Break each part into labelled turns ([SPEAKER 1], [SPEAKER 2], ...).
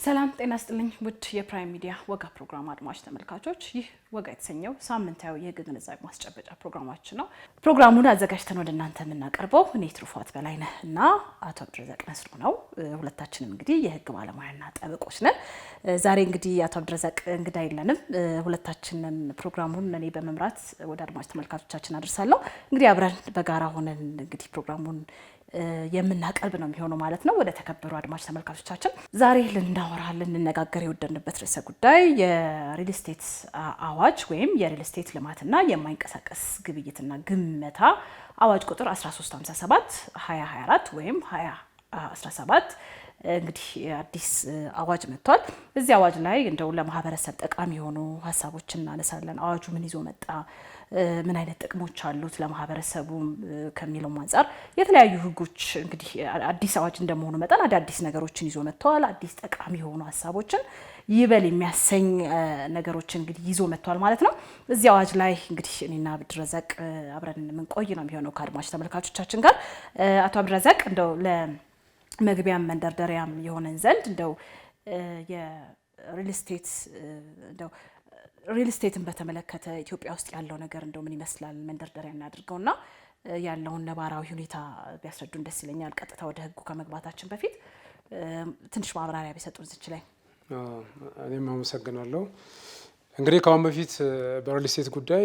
[SPEAKER 1] ሰላም ጤና ይስጥልኝ ውድ የፕራይም ሚዲያ ወጋ ፕሮግራም አድማጭ ተመልካቾች፣ ይህ ወጋ የተሰኘው ሳምንታዊ የህግ ግንዛቤ ማስጨበጫ ፕሮግራማችን ነው። ፕሮግራሙን አዘጋጅተን ወደ እናንተ የምናቀርበው እኔ ትሩፋት በላይነህ እና አቶ አብዱረዛቅ ነስሩ ነው። ሁለታችንም እንግዲህ የህግ ባለሙያና ጠበቆች ነን። ዛሬ እንግዲህ አቶ አብዱረዛቅ እንግዳ የለንም። ሁለታችንም ፕሮግራሙን እኔ በመምራት ወደ አድማጭ ተመልካቾቻችን አደርሳለሁ። እንግዲህ አብረን በጋራ ሆነን እንግዲህ ፕሮግራሙን የምናቀርብ ነው የሚሆነው ማለት ነው። ወደ ተከበሩ አድማጭ ተመልካቾቻችን ዛሬ ልንነጋገር የወደድንበት ርዕሰ ጉዳይ የሪል ስቴት አዋጅ ወይም የሪል ስቴት ልማትና የማይንቀሳቀስ ግብይትና ግመታ አዋጅ ቁጥር 1357 2024 ወይም 2017 እንግዲህ አዲስ አዋጅ መጥቷል። እዚህ አዋጅ ላይ እንደው ለማህበረሰብ ጠቃሚ የሆኑ ሀሳቦችን እናነሳለን። አዋጁ ምን ይዞ መጣ፣ ምን አይነት ጥቅሞች አሉት ለማህበረሰቡ ከሚለው አንፃር የተለያዩ ህጎች እንግዲህ አዲስ አዋጅ እንደመሆኑ መጠን አዳዲስ ነገሮችን ይዞ መጥቷል። አዲስ ጠቃሚ የሆኑ ሀሳቦችን ይበል የሚያሰኝ ነገሮችን እንግዲህ ይዞ መጥቷል ማለት ነው። እዚህ አዋጅ ላይ እንግዲህ እኔና አብዱረዛቅ አብረን የምንቆይ ነው የሚሆነው ከአድማጭ ተመልካቾቻችን ጋር። አቶ አብዱረዛቅ እንደው ለመግቢያም መንደርደሪያም የሆነን ዘንድ እንደው የሪል ስቴት እንደው ሪል ስቴትን በተመለከተ ኢትዮጵያ ውስጥ ያለው ነገር እንደው ምን ይመስላል መንደርደሪያ እናድርገውና ያለውን ነባራዊ ሁኔታ ቢያስረዱን ደስ ይለኛል። ቀጥታ ወደ ህጉ ከመግባታችን በፊት ትንሽ ማብራሪያ ቢሰጡን ዝች ላይ።
[SPEAKER 2] እኔም አመሰግናለሁ። እንግዲህ ከአሁን በፊት በሪል ስቴት ጉዳይ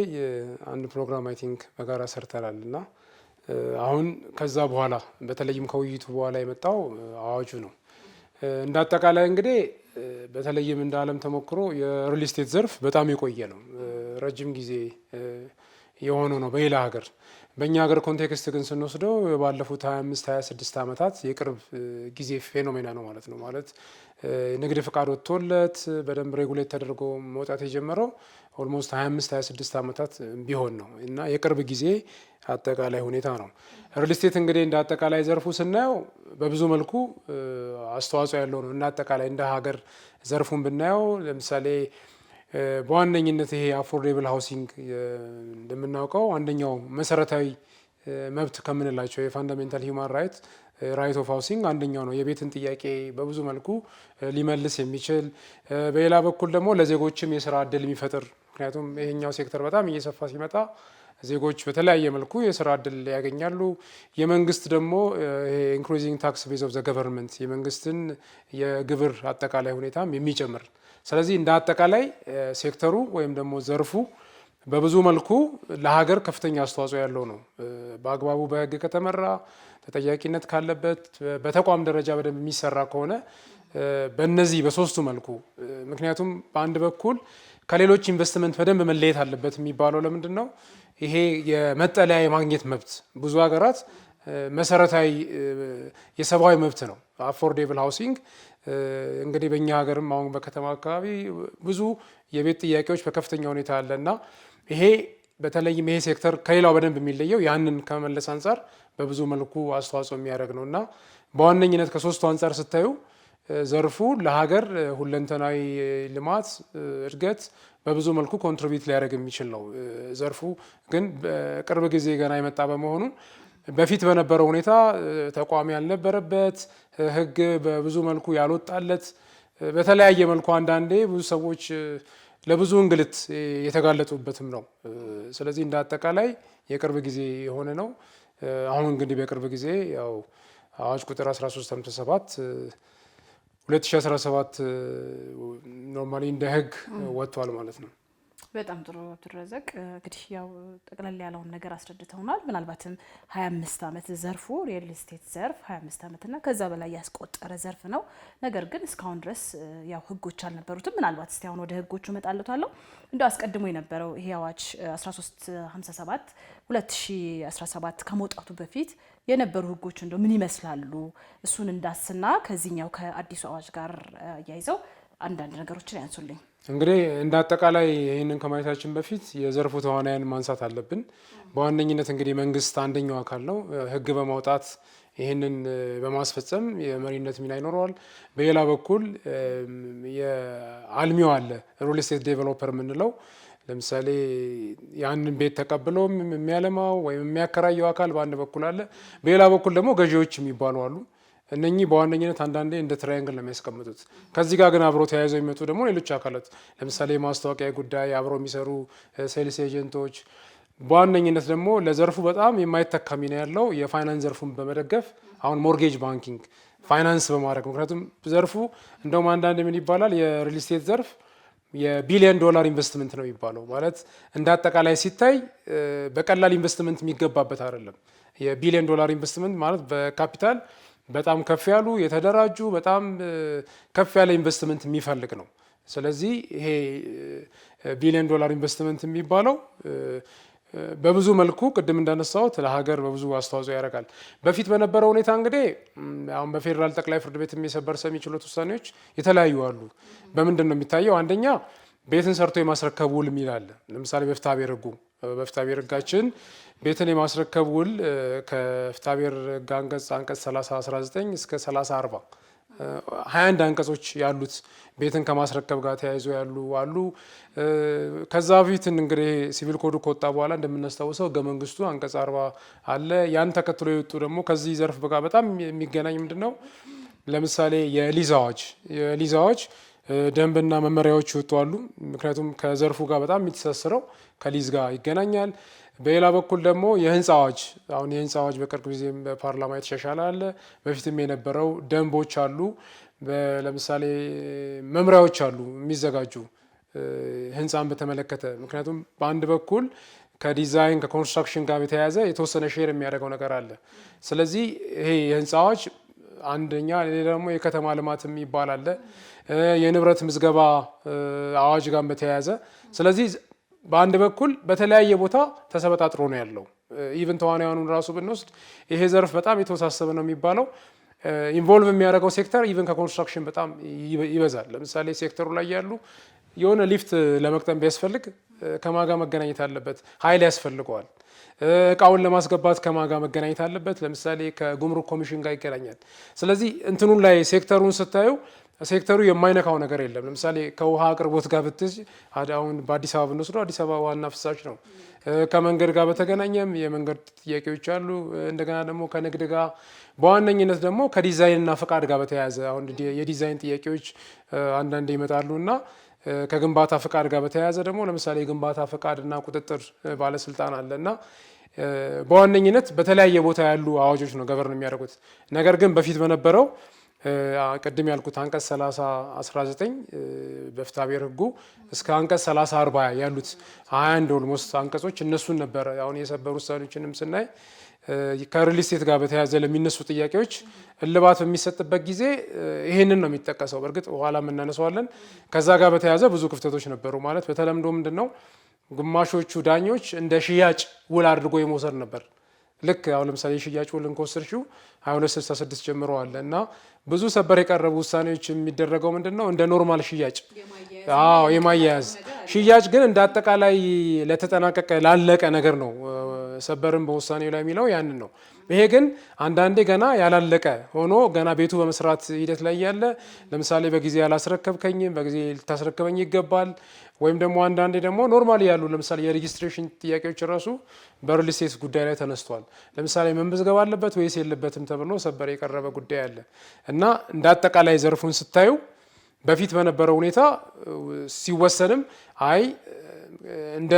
[SPEAKER 2] አንድ ፕሮግራም አይ ቲንክ በጋራ ሰርተናል እና አሁን ከዛ በኋላ በተለይም ከውይይቱ በኋላ የመጣው አዋጁ ነው። እንደ አጠቃላይ እንግዲህ በተለይም እንደ ዓለም ተሞክሮ የሪል ስቴት ዘርፍ በጣም የቆየ ነው፣ ረጅም ጊዜ የሆነ ነው በሌላ ሀገር። በእኛ ሀገር ኮንቴክስት ግን ስንወስደው ባለፉት 25-26 ዓመታት የቅርብ ጊዜ ፌኖሜና ነው ማለት ነው። ማለት ንግድ ፍቃድ ወጥቶለት በደንብ ሬጉሌት ተደርጎ መውጣት የጀመረው ኦልሞስት 25-26 ዓመታት ቢሆን ነው እና የቅርብ ጊዜ አጠቃላይ ሁኔታ ነው። ሪል ስቴት እንግዲህ እንደ አጠቃላይ ዘርፉ ስናየው በብዙ መልኩ አስተዋጽኦ ያለው ነው። እና አጠቃላይ እንደ ሀገር ዘርፉን ብናየው ለምሳሌ በዋነኝነት ይሄ አፎርዴብል ሃውሲንግ እንደምናውቀው አንደኛው መሰረታዊ መብት ከምንላቸው የፋንዳሜንታል ሂውማን ራይት ኦፍ ሃውሲንግ አንደኛው ነው። የቤትን ጥያቄ በብዙ መልኩ ሊመልስ የሚችል በሌላ በኩል ደግሞ ለዜጎችም የስራ እድል የሚፈጥር፣ ምክንያቱም ይሄኛው ሴክተር በጣም እየሰፋ ሲመጣ ዜጎች በተለያየ መልኩ የስራ እድል ያገኛሉ። የመንግስት ደግሞ ኢንክሪዚንግ ታክስ ቤዝ ኦፍ ዘ ገቨርንመንት የመንግስትን የግብር አጠቃላይ ሁኔታም የሚጨምር። ስለዚህ እንደ አጠቃላይ ሴክተሩ ወይም ደግሞ ዘርፉ በብዙ መልኩ ለሀገር ከፍተኛ አስተዋጽኦ ያለው ነው። በአግባቡ በህግ ከተመራ፣ ተጠያቂነት ካለበት፣ በተቋም ደረጃ በደንብ የሚሰራ ከሆነ በእነዚህ በሶስቱ መልኩ ምክንያቱም በአንድ በኩል ከሌሎች ኢንቨስትመንት በደንብ መለየት አለበት የሚባለው ለምንድን ነው? ይሄ የመጠለያ የማግኘት መብት ብዙ ሀገራት መሰረታዊ የሰብአዊ መብት ነው። አፎርዴብል ሃውሲንግ እንግዲህ በእኛ ሀገርም አሁን በከተማ አካባቢ ብዙ የቤት ጥያቄዎች በከፍተኛ ሁኔታ አለ እና ይሄ በተለይም ይሄ ሴክተር ከሌላው በደንብ የሚለየው ያንን ከመመለስ አንጻር በብዙ መልኩ አስተዋጽኦ የሚያደርግ ነው እና በዋነኝነት ከሶስቱ አንጻር ስታዩ ዘርፉ ለሀገር ሁለንተናዊ ልማት እድገት በብዙ መልኩ ኮንትሪቢዩት ሊያደርግ የሚችል ነው። ዘርፉ ግን በቅርብ ጊዜ ገና የመጣ በመሆኑ በፊት በነበረው ሁኔታ ተቋሚ ያልነበረበት፣ ህግ በብዙ መልኩ ያልወጣለት፣ በተለያየ መልኩ አንዳንዴ ብዙ ሰዎች ለብዙ እንግልት የተጋለጡበትም ነው። ስለዚህ እንደ አጠቃላይ የቅርብ ጊዜ የሆነ ነው። አሁን እንግዲህ በቅርብ ጊዜ ያው አዋጅ ቁጥር 1357 2017 ኖርማሊ እንደ ህግ ወጥቷል ማለት ነው።
[SPEAKER 1] በጣም ጥሩ አብዱረዛቅ፣ እንግዲህ ያው ጠቅለል ያለውን ነገር አስረድተውናል። ምናልባትም 25 ዓመት ዘርፉ ሪል ስቴት ዘርፍ 25 ዓመትና ከዛ በላይ ያስቆጠረ ዘርፍ ነው። ነገር ግን እስካሁን ድረስ ያው ህጎች አልነበሩትም። ምናልባት እስቲ አሁን ወደ ህጎቹ እመጣለታለሁ። እንደው አስቀድሞ የነበረው ይሄ አዋጅ 1357 2017 ከመውጣቱ በፊት የነበሩ ህጎች እንደው ምን ይመስላሉ? እሱን እንዳስና ከዚህኛው ከአዲሱ አዋጅ ጋር አያይዘው አንዳንድ ነገሮችን ያንሱልኝ።
[SPEAKER 2] እንግዲህ እንደ አጠቃላይ ይህንን ከማየታችን በፊት የዘርፉ ተዋናያን ማንሳት አለብን። በዋነኝነት እንግዲህ መንግስት አንደኛው አካል ነው። ህግ በማውጣት ይህንን በማስፈጸም የመሪነት ሚና ይኖረዋል። በሌላ በኩል የአልሚው አለ፣ ሪል ስቴት ዴቨሎፐር የምንለው ለምሳሌ ያንን ቤት ተቀብሎ የሚያለማው ወይም የሚያከራየው አካል በአንድ በኩል አለ። በሌላ በኩል ደግሞ ገዢዎች የሚባሉ አሉ። እነኚህ በዋነኝነት አንዳንዴ እንደ ትራያንግል ነው የሚያስቀምጡት። ከዚህ ጋር ግን አብሮ ተያይዘው የሚመጡ ደግሞ ሌሎች አካላት ለምሳሌ የማስታወቂያ ጉዳይ አብሮ የሚሰሩ ሴልስ ኤጀንቶች፣ በዋነኝነት ደግሞ ለዘርፉ በጣም የማይተካ ሚና ያለው የፋይናንስ ዘርፉን በመደገፍ አሁን ሞርጌጅ ባንኪንግ ፋይናንስ በማድረግ ምክንያቱም ዘርፉ እንደውም አንዳንድ ምን ይባላል የሪል ስቴት ዘርፍ የቢሊዮን ዶላር ኢንቨስትመንት ነው የሚባለው። ማለት እንደ አጠቃላይ ሲታይ በቀላል ኢንቨስትመንት የሚገባበት አይደለም። የቢሊዮን ዶላር ኢንቨስትመንት ማለት በካፒታል በጣም ከፍ ያሉ የተደራጁ በጣም ከፍ ያለ ኢንቨስትመንት የሚፈልግ ነው። ስለዚህ ይሄ ቢሊዮን ዶላር ኢንቨስትመንት የሚባለው በብዙ መልኩ ቅድም እንዳነሳሁት ለሀገር በብዙ አስተዋጽኦ ያደርጋል። በፊት በነበረው ሁኔታ እንግዲህ አሁን በፌዴራል ጠቅላይ ፍርድ ቤት የሰበር ሰሚ ችሎት ውሳኔዎች የተለያዩ አሉ። በምንድን ነው የሚታየው? አንደኛ ቤትን ሰርቶ የማስረከብ ውል የሚል አለ። ለምሳሌ በፍትሐብሔር ሕጉ በፍትሐብሔር ሕጋችን ቤትን የማስረከብ ውል ከፍትሐብሔር ሕግ አንቀጽ 3019 እስከ 3040 21 አንቀጾች ያሉት ቤትን ከማስረከብ ጋር ተያይዞ ያሉ አሉ። ከዛ በፊት እንግዲህ ሲቪል ኮዱ ከወጣ በኋላ እንደምናስታውሰው ህገ መንግስቱ አንቀጽ 40 አለ። ያን ተከትሎ የወጡ ደግሞ ከዚህ ዘርፍ ጋር በጣም የሚገናኝ ምንድነው? ለምሳሌ የሊዝ አዋጅ ደንብና መመሪያዎች ይወጡ አሉ። ምክንያቱም ከዘርፉ ጋር በጣም የሚተሳሰረው ከሊዝ ጋር ይገናኛል። በሌላ በኩል ደግሞ የህንፃ አዋጅ አሁን የህንፃ አዋጅ በቅርብ ጊዜም በፓርላማ የተሻሻለ አለ። በፊትም የነበረው ደንቦች አሉ። ለምሳሌ መምሪያዎች አሉ የሚዘጋጁ ህንፃን በተመለከተ። ምክንያቱም በአንድ በኩል ከዲዛይን ከኮንስትራክሽን ጋር የተያያዘ የተወሰነ ሼር የሚያደርገው ነገር አለ። ስለዚህ ይሄ የህንፃ አዋጅ አንደኛ፣ ሌላ ደግሞ የከተማ ልማት የሚባል አለ፣ የንብረት ምዝገባ አዋጅ ጋር በተያያዘ። ስለዚህ በአንድ በኩል በተለያየ ቦታ ተሰበጣጥሮ ነው ያለው። ኢቭን ተዋናያኑን ራሱ ብንወስድ ይሄ ዘርፍ በጣም የተወሳሰበ ነው የሚባለው። ኢንቮልቭ የሚያደርገው ሴክተር ኢቭን ከኮንስትራክሽን በጣም ይበዛል። ለምሳሌ ሴክተሩ ላይ ያሉ የሆነ ሊፍት ለመቅጠም ቢያስፈልግ ከማጋ መገናኘት አለበት፣ ኃይል ያስፈልገዋል። እቃውን ለማስገባት ከማጋ መገናኘት አለበት፣ ለምሳሌ ከጉምሩክ ኮሚሽን ጋር ይገናኛል። ስለዚህ እንትኑን ላይ ሴክተሩን ስታዩ ሴክተሩ የማይነካው ነገር የለም። ለምሳሌ ከውሃ አቅርቦት ጋር ብትይ አሁን በአዲስ አበባ ብንወስደው አዲስ አበባ ዋና ፍሳሽ ነው። ከመንገድ ጋር በተገናኘም የመንገድ ጥያቄዎች አሉ። እንደገና ደግሞ ከንግድ ጋር በዋነኝነት ደግሞ ከዲዛይንና ፈቃድ ጋር በተያያዘ አሁን የዲዛይን ጥያቄዎች አንዳንድ ይመጣሉ እና ከግንባታ ፈቃድ ጋር በተያያዘ ደግሞ ለምሳሌ የግንባታ ፈቃድና ቁጥጥር ባለስልጣን አለ እና በዋነኝነት በተለያየ ቦታ ያሉ አዋጆች ነው ገቨርን የሚያደርጉት። ነገር ግን በፊት በነበረው ቅድም ያልኩት አንቀጽ 3019 በፍትሐብሔር ሕጉ እስከ አንቀጽ 3040 ያሉት 21 ኦልሞስት አንቀጾች እነሱን ነበረ። አሁን የሰበር ውሳኔዎችንም ስናይ ከሪል ስቴት ጋር በተያያዘ ለሚነሱ ጥያቄዎች እልባት በሚሰጥበት ጊዜ ይሄንን ነው የሚጠቀሰው። በእርግጥ በኋላ እናነሳዋለን። ከዛ ጋር በተያያዘ ብዙ ክፍተቶች ነበሩ። ማለት በተለምዶ ምንድን ነው ግማሾቹ ዳኞች እንደ ሽያጭ ውል አድርጎ የመውሰድ ነበር። ልክ አሁን ለምሳሌ የሽያጭ ውልን ከወሰድሽው 2266 ጀምሮ አለ እና ብዙ ሰበር የቀረቡ ውሳኔዎች የሚደረገው ምንድን ነው እንደ ኖርማል ሽያጭ የማያያዝ ሽያጭ ግን እንደ አጠቃላይ ለተጠናቀቀ ላለቀ ነገር ነው ሰበርን በውሳኔው ላይ የሚለው ያንን ነው። ይሄ ግን አንዳንዴ ገና ያላለቀ ሆኖ ገና ቤቱ በመስራት ሂደት ላይ ያለ ለምሳሌ በጊዜ ያላስረከብከኝም በጊዜ ልታስረክበኝ ይገባል። ወይም ደግሞ አንዳንዴ ደግሞ ኖርማሊ ያሉ ለምሳሌ የሬጂስትሬሽን ጥያቄዎች ራሱ በሪል ስቴት ጉዳይ ላይ ተነስቷል። ለምሳሌ መመዝገብ አለበት ወይስ የለበትም ተብሎ ሰበር የቀረበ ጉዳይ አለ እና እንደ አጠቃላይ ዘርፉን ስታዩ በፊት በነበረው ሁኔታ ሲወሰንም አይ እንደ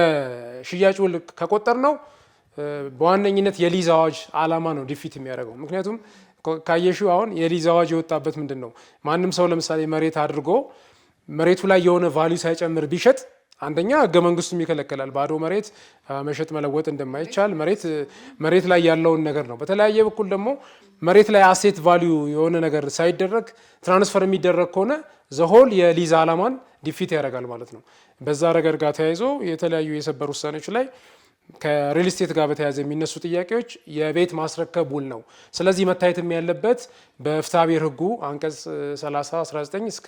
[SPEAKER 2] ሽያጭ ውል ከቆጠር ነው በዋነኝነት የሊዝ አዋጅ ዓላማ ነው ዲፊት የሚያደርገው። ምክንያቱም ካየሽው አሁን የሊዝ አዋጅ የወጣበት ምንድን ነው ማንም ሰው ለምሳሌ መሬት አድርጎ መሬቱ ላይ የሆነ ቫልዩ ሳይጨምር ቢሸጥ አንደኛ ህገ መንግስቱም ይከለከላል። ባዶ መሬት መሸጥ መለወጥ እንደማይቻል መሬት ላይ ያለውን ነገር ነው። በተለያየ በኩል ደግሞ መሬት ላይ አሴት ቫልዩ የሆነ ነገር ሳይደረግ ትራንስፈር የሚደረግ ከሆነ ዘሆል የሊዝ ዓላማን ዲፊት ያደርጋል ማለት ነው። በዛ ረገድ ጋር ተያይዞ የተለያዩ የሰበር ውሳኔዎች ላይ ከሪል ስቴት ጋር በተያያዘ የሚነሱ ጥያቄዎች የቤት ማስረከብ ውል ነው። ስለዚህ መታየትም ያለበት በፍትሐብሔር ሕጉ አንቀጽ 3019 እስከ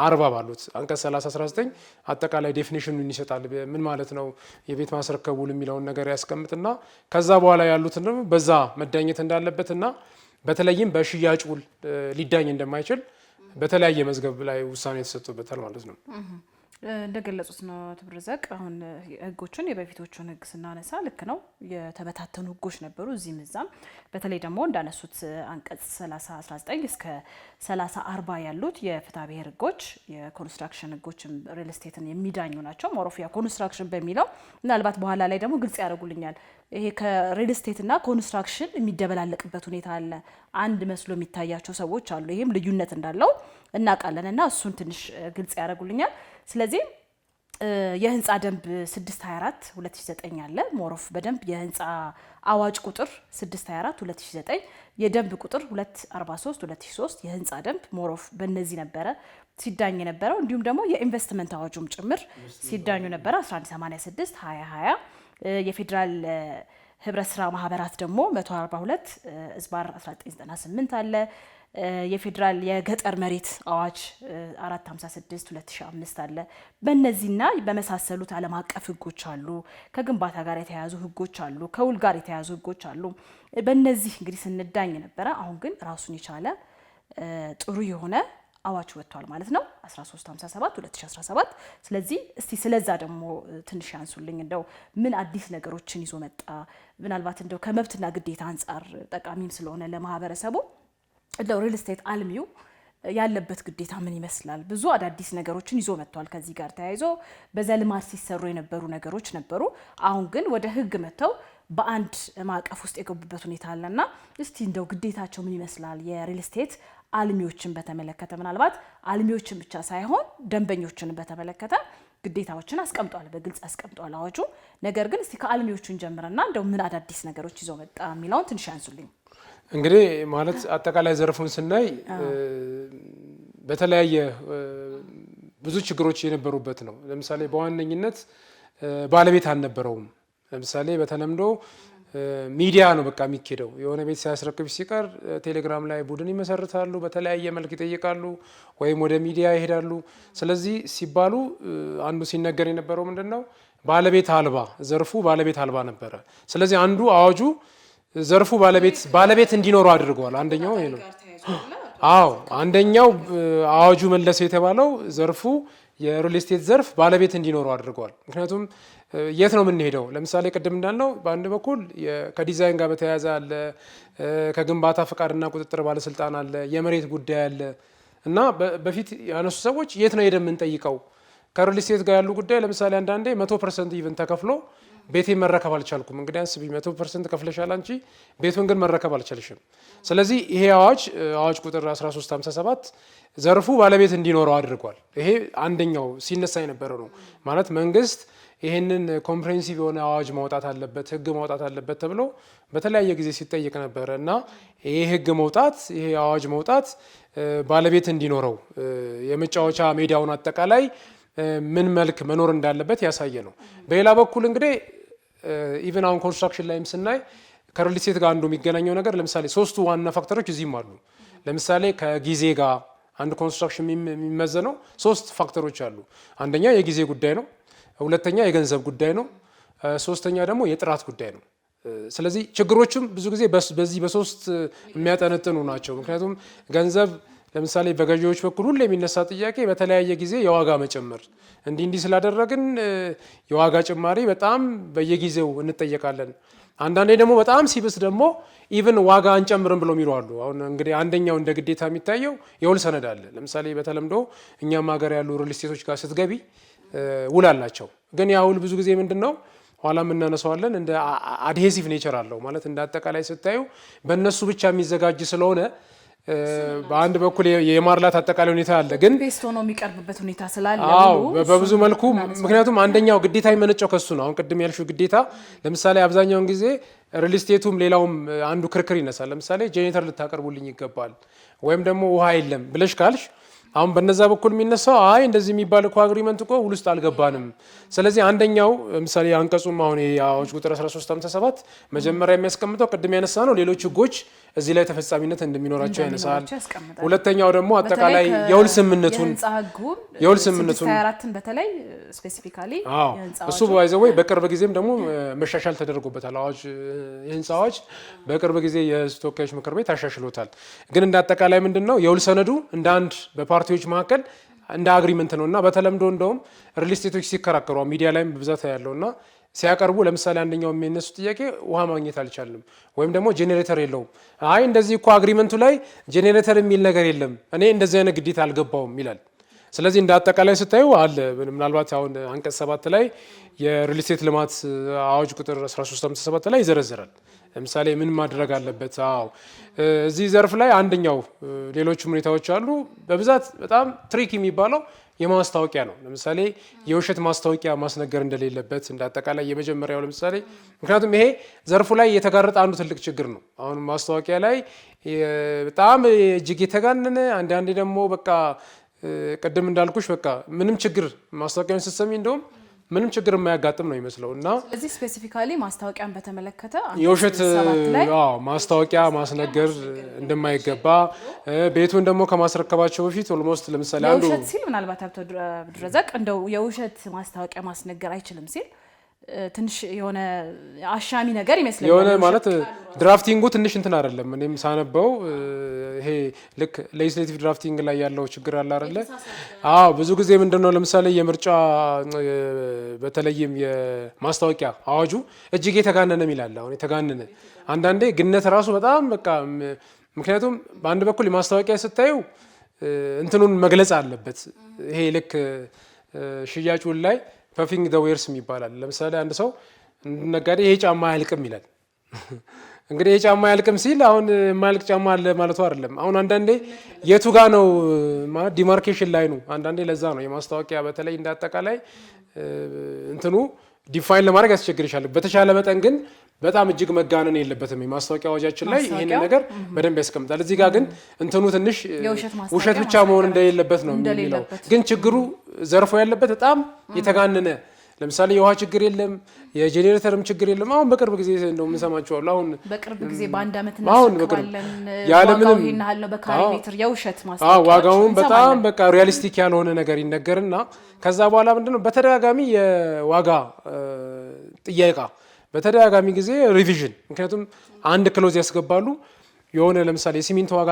[SPEAKER 2] 40 ባሉት አንቀጽ 3019 አጠቃላይ ዴፊኒሽኑን ይሰጣል። ምን ማለት ነው የቤት ማስረከብ ውል የሚለውን ነገር ያስቀምጥና ከዛ በኋላ ያሉትን ደግሞ በዛ መዳኘት እንዳለበትና በተለይም በሽያጭ ውል ሊዳኝ እንደማይችል በተለያየ መዝገብ ላይ ውሳኔ የተሰጡበታል ማለት ነው።
[SPEAKER 1] እንደገለጹት ነው ትብርዘቅ አሁን ህጎችን የበፊቶቹን ህግ ስናነሳ ልክ ነው የተበታተኑ ህጎች ነበሩ እዚህም እዛም በተለይ ደግሞ እንዳነሱት አንቀጽ 3019 እስከ 3040 ያሉት የፍትሐ ብሔር ህጎች የኮንስትራክሽን ህጎችም ሪል ስቴትን የሚዳኙ ናቸው ሞሮፊያ ኮንስትራክሽን በሚለው ምናልባት በኋላ ላይ ደግሞ ግልጽ ያደርጉልኛል ይሄ ከሪል ስቴትና ኮንስትራክሽን የሚደበላለቅበት ሁኔታ አለ አንድ መስሎ የሚታያቸው ሰዎች አሉ ይሄም ልዩነት እንዳለው እናውቃለንና እሱን ትንሽ ግልጽ ያደርጉልኛል ስለዚህ የህንጻ ደንብ 624 2009 አለ ሞሮፍ በደንብ የህንጻ አዋጅ ቁጥር 624 2009 የደንብ ቁጥር 243 2003 የህንጻ ደንብ ሞሮፍ በእነዚህ ነበረ ሲዳኝ የነበረው እንዲሁም ደግሞ የኢንቨስትመንት አዋጁም ጭምር ሲዳኙ ነበረ 1186 2020 የፌዴራል ህብረት ስራ ማህበራት ደግሞ 142 ዝባር 1998 አለ የፌዴራል የገጠር መሬት አዋጅ 456 2005 አለ በእነዚህና በመሳሰሉት ዓለም አቀፍ ህጎች አሉ ከግንባታ ጋር የተያያዙ ህጎች አሉ ከውል ጋር የተያያዙ ህጎች አሉ በእነዚህ እንግዲህ ስንዳኝ ነበረ አሁን ግን ራሱን የቻለ ጥሩ የሆነ አዋጅ ወጥቷል ማለት ነው 1357 2017 ስለዚህ እስቲ ስለዛ ደግሞ ትንሽ ያንሱልኝ እንደው ምን አዲስ ነገሮችን ይዞ መጣ ምናልባት እንደው ከመብትና ግዴታ አንፃር ጠቃሚም ስለሆነ ለማህበረሰቡ እንደው ሪል ስቴት አልሚው ያለበት ግዴታ ምን ይመስላል ብዙ አዳዲስ ነገሮችን ይዞ መጥቷል ከዚህ ጋር ተያይዞ በዘልማት ሲሰሩ የነበሩ ነገሮች ነበሩ አሁን ግን ወደ ህግ መተው በአንድ ማዕቀፍ ውስጥ የገቡበት ሁኔታ አለና እስቲ እንደው ግዴታቸው ምን ይመስላል የሪል ስቴት አልሚዎችን በተመለከተ ምናልባት አልሚዎችን ብቻ ሳይሆን ደንበኞችን በተመለከተ ግዴታዎችን አስቀምጧል በግልጽ አስቀምጧል አዋጁ ነገር ግን እስቲ ከአልሚዎቹን ጀምረና እንደው ምን አዳዲስ ነገሮች ይዞ መጣ የሚለውን ትንሽ ያንሱልኝ
[SPEAKER 2] እንግዲህ ማለት አጠቃላይ ዘርፉን ስናይ በተለያየ ብዙ ችግሮች የነበሩበት ነው ለምሳሌ በዋነኝነት ባለቤት አልነበረውም ለምሳሌ በተለምዶ ሚዲያ ነው በቃ የሚኬደው የሆነ ቤት ሲያስረክብ ሲቀር ቴሌግራም ላይ ቡድን ይመሰርታሉ በተለያየ መልክ ይጠይቃሉ ወይም ወደ ሚዲያ ይሄዳሉ ስለዚህ ሲባሉ አንዱ ሲነገር የነበረው ምንድነው ባለቤት አልባ ዘርፉ ባለቤት አልባ ነበረ ስለዚህ አንዱ አዋጁ ዘርፉ ባለቤት እንዲኖረው አድርጓል አንደኛው ይሄ ነው አዎ አንደኛው አዋጁ መለሰ የተባለው ዘርፉ የሪል ስቴት ዘርፍ ባለቤት እንዲኖረው አድርጓል ምክንያቱም የት ነው የምንሄደው ለምሳሌ ቅድም እንዳልነው በአንድ በኩል ከዲዛይን ጋር በተያያዘ አለ ከግንባታ ፍቃድና ቁጥጥር ባለስልጣን አለ የመሬት ጉዳይ አለ እና በፊት ያነሱ ሰዎች የት ነው ሄደን የምንጠይቀው ከሪል ስቴት ጋር ያሉ ጉዳይ ለምሳሌ አንዳንዴ 100% ኢቭን ተከፍሎ ቤቴን መረከብ አልቻልኩም እንግዲህ አንስቢ 100% ከፍለሻል አንቺ ቤቱን ግን መረከብ አልቻልሽም ስለዚህ ይሄ አዋጅ ቁጥር 1357 ዘርፉ ባለቤት እንዲኖረው አድርጓል ይሄ አንደኛው ሲነሳ የነበረው ነው ማለት መንግስት ይሄንን ኮምፕሬሄንሲቭ የሆነ አዋጅ ማውጣት አለበት ህግ ማውጣት አለበት ተብሎ በተለያየ ጊዜ ሲጠየቅ ነበር እና ይሄ ህግ መውጣት ይሄ አዋጅ መውጣት ባለቤት እንዲኖረው የመጫወቻ ሜዳውን አጠቃላይ ምን መልክ መኖር እንዳለበት ያሳየ ነው በሌላ በኩል እንግዲህ ኢቭን አሁን ኮንስትራክሽን ላይም ስናይ ከሪል ስቴት ጋር አንዱ የሚገናኘው ነገር ለምሳሌ ሶስቱ ዋና ፋክተሮች እዚህም አሉ ለምሳሌ ከጊዜ ጋር አንድ ኮንስትራክሽን የሚመዘነው ሶስት ፋክተሮች አሉ አንደኛ የጊዜ ጉዳይ ነው ሁለተኛ የገንዘብ ጉዳይ ነው ሶስተኛ ደግሞ የጥራት ጉዳይ ነው ስለዚህ ችግሮችም ብዙ ጊዜ በዚህ በሶስት የሚያጠነጥኑ ናቸው ምክንያቱም ገንዘብ ለምሳሌ በገዢዎች በኩል ሁሉ የሚነሳ ጥያቄ በተለያየ ጊዜ የዋጋ መጨመር እንዲህ ስላደረግን የዋጋ ጭማሪ በጣም በየጊዜው እንጠየቃለን አንዳንዴ ደግሞ በጣም ሲብስ ደግሞ ኢቭን ዋጋ አንጨምርም ብለው የሚሉ አሁን እንግዲህ አንደኛው እንደ ግዴታ የሚታየው የውል ሰነድ አለ ለምሳሌ በተለምዶ እኛም ሀገር ያሉ ሪል ስቴቶች ጋር ስትገቢ ውል አላቸው ግን ያ ውል ብዙ ጊዜ ምንድነው ኋላ እናነሳዋለን እንደ አድሄሲቭ ኔቸር አለው ማለት እንደ አጠቃላይ ስታዩ በእነሱ ብቻ የሚዘጋጅ ስለሆነ በአንድ በኩል የማርላት አጠቃላይ ሁኔታ አለ ግን
[SPEAKER 1] ፔስቶ ነው የሚቀርብበት ሁኔታ ስላለ
[SPEAKER 2] በብዙ መልኩ ምክንያቱም አንደኛው ግዴታ የሚመነጨው ከሱ ነው አሁን ቅድም ያልሽው ግዴታ ለምሳሌ አብዛኛውን ጊዜ ሪል ስቴቱም ሌላውም አንዱ ክርክር ይነሳል ለምሳሌ ጄኔሬተር ልታቀርቡልኝ ይገባል ወይም ደግሞ ውሃ የለም ብለሽ ካልሽ አሁን በነዛ በኩል የሚነሳው እንደዚህ የሚባል እኮ አግሪመንት እኮ ውል ውስጥ አልገባንም ስለዚህ አንደኛው ለምሳሌ አንቀጹም አሁን የአዋጅ ቁጥር 1357 መጀመሪያ የሚያስቀምጠው ቅድም ያነሳ ነው ሌሎች ህጎች እዚህ ላይ ተፈጻሚነት እንደሚኖራቸው ያነሳል ሁለተኛው ደግሞ አጠቃላይ የውል ስምምነቱን የውል ስምምነቱን 24ን
[SPEAKER 1] በተለይ ስፔሲፊካሊ
[SPEAKER 2] እሱ ባይዘው በቅርብ ጊዜም ደግሞ መሻሻል ተደርጎበታል አዋጅ የህንጻ አዋጅ በቅርብ ጊዜ የተወካዮች ምክር ቤት አሻሽሎታል ግን እንደ አጠቃላይ ምንድነው የውል ሰነዱ እንደ አንድ በፓርቲዎች መካከል እንደ አግሪመንት ነውና በተለምዶ እንደውም ሪል ስቴቶች ሲከራከሩ ሚዲያ ላይም በብዛት ያለውና ሲያቀርቡ ለምሳሌ አንደኛው የሚነሱ ጥያቄ ውሃ ማግኘት አልቻልንም ወይም ደግሞ ጄኔሬተር የለውም። አይ እንደዚህ እኮ አግሪመንቱ ላይ ጄኔሬተር የሚል ነገር የለም እኔ እንደዚህ አይነት ግዴታ አልገባውም ይላል። ስለዚህ እንደ አጠቃላይ ስታዩ አለ ምናልባት አሁን አንቀጽ 7 ላይ የሪል ስቴት ልማት አዋጅ ቁጥር 1357 ላይ ይዘረዝራል። ለምሳሌ ምን ማድረግ አለበት? አዎ እዚህ ዘርፍ ላይ አንደኛው ሌሎችም ሁኔታዎች አሉ። በብዛት በጣም ትሪክ የሚባለው የማስታወቂያ ነው። ለምሳሌ የውሸት ማስታወቂያ ማስነገር እንደሌለበት እንደ አጠቃላይ የመጀመሪያው ለምሳሌ ምክንያቱም ይሄ ዘርፉ ላይ የተጋረጠ አንዱ ትልቅ ችግር ነው። አሁን ማስታወቂያ ላይ በጣም እጅግ የተጋነነ አንዳንዴ ደግሞ በቃ ቀደም እንዳልኩሽ በቃ ምንም ችግር ማስታወቂያውን ስትሰሚ እንደውም ምንም ችግር የማያጋጥም ነው ይመስለው እና
[SPEAKER 1] ስለዚህ ስፔሲፊካሊ ማስታወቂያን በተመለከተ
[SPEAKER 2] የውሸት ማስታወቂያ ማስነገር እንደማይገባ ቤቱን ደግሞ ከማስረከባቸው በፊት ኦልሞስት ለምሳሌ አንዱ
[SPEAKER 1] የውሸት ሲል ምናልባት አብቶ ድረዘቅ እንደው የውሸት ማስታወቂያ ማስነገር አይችልም ሲል ትንሽ የሆነ አሻሚ ነገር ይመስለኛል።
[SPEAKER 2] የሆነ ማለት ድራፍቲንጉ ትንሽ እንትን አይደለም። እኔም ሳነበው ይሄ ልክ ሌጂስሌቲቭ ድራፍቲንግ ላይ ያለው ችግር አለ አይደለ? አዎ ብዙ ጊዜ ምንድነው ለምሳሌ የምርጫ በተለይም የማስታወቂያ አዋጁ እጅግ የተጋነነ ይላል። አሁን የተጋነነ አንዳንዴ ግነት ራሱ በጣም በቃ ምክንያቱም በአንድ በኩል የማስታወቂያ ስታዩ እንትኑን መግለጽ አለበት። ይሄ ልክ ሽያጩን ላይ ፐፊንግ ዘ ዌርስ ይባላል። ለምሳሌ አንድ ሰው ነጋዴ ይሄ ጫማ አያልቅም ይላል። እንግዲህ ይሄ ጫማ አያልቅም ሲል አሁን የማያልቅ ጫማ አለ ማለቱ አይደለም። አሁን አንዳንዴ የቱ ጋ ነው ማለት ዲማርኬሽን ላይ ነው። አንዳንዴ ለዛ ነው የማስታወቂያ በተለይ እንዳጠቃላይ እንትኑ ዲፋይን ለማድረግ ያስቸግርሻል። በተሻለ መጠን ግን በጣም እጅግ መጋነን የለበትም። የማስታወቂያ አዋጃችን ላይ ይሄንን ነገር በደንብ ያስቀምጣል። እዚህ ጋር ግን እንትኑ ትንሽ ውሸት ብቻ መሆን እንደሌለበት ነው የሚለው። ግን ችግሩ ዘርፎ ያለበት በጣም የተጋነነ ለምሳሌ የውሃ ችግር የለም፣ የጄኔሬተርም ችግር የለም። አሁን በቅርብ ጊዜ እንደው የምንሰማቸዋለሁ። አሁን
[SPEAKER 1] በቅርብ ጊዜ በአንድ ዓመት እናስቀዋለን ዋጋው ይሄን ያህል ነው በካሬ ሜትር የውሸት ማስታወቂያ
[SPEAKER 2] ዋጋውን በጣም በቃ ሪያሊስቲክ ያልሆነ ነገር ይነገርና ከዛ በኋላ ምንድነው በተደጋጋሚ የዋጋ ጥያቄ በተደጋጋሚ ጊዜ ሪቪዥን ምክንያቱም አንድ ክሎዝ ያስገባሉ የሆነ ለምሳሌ ሲሚንቶ ዋጋ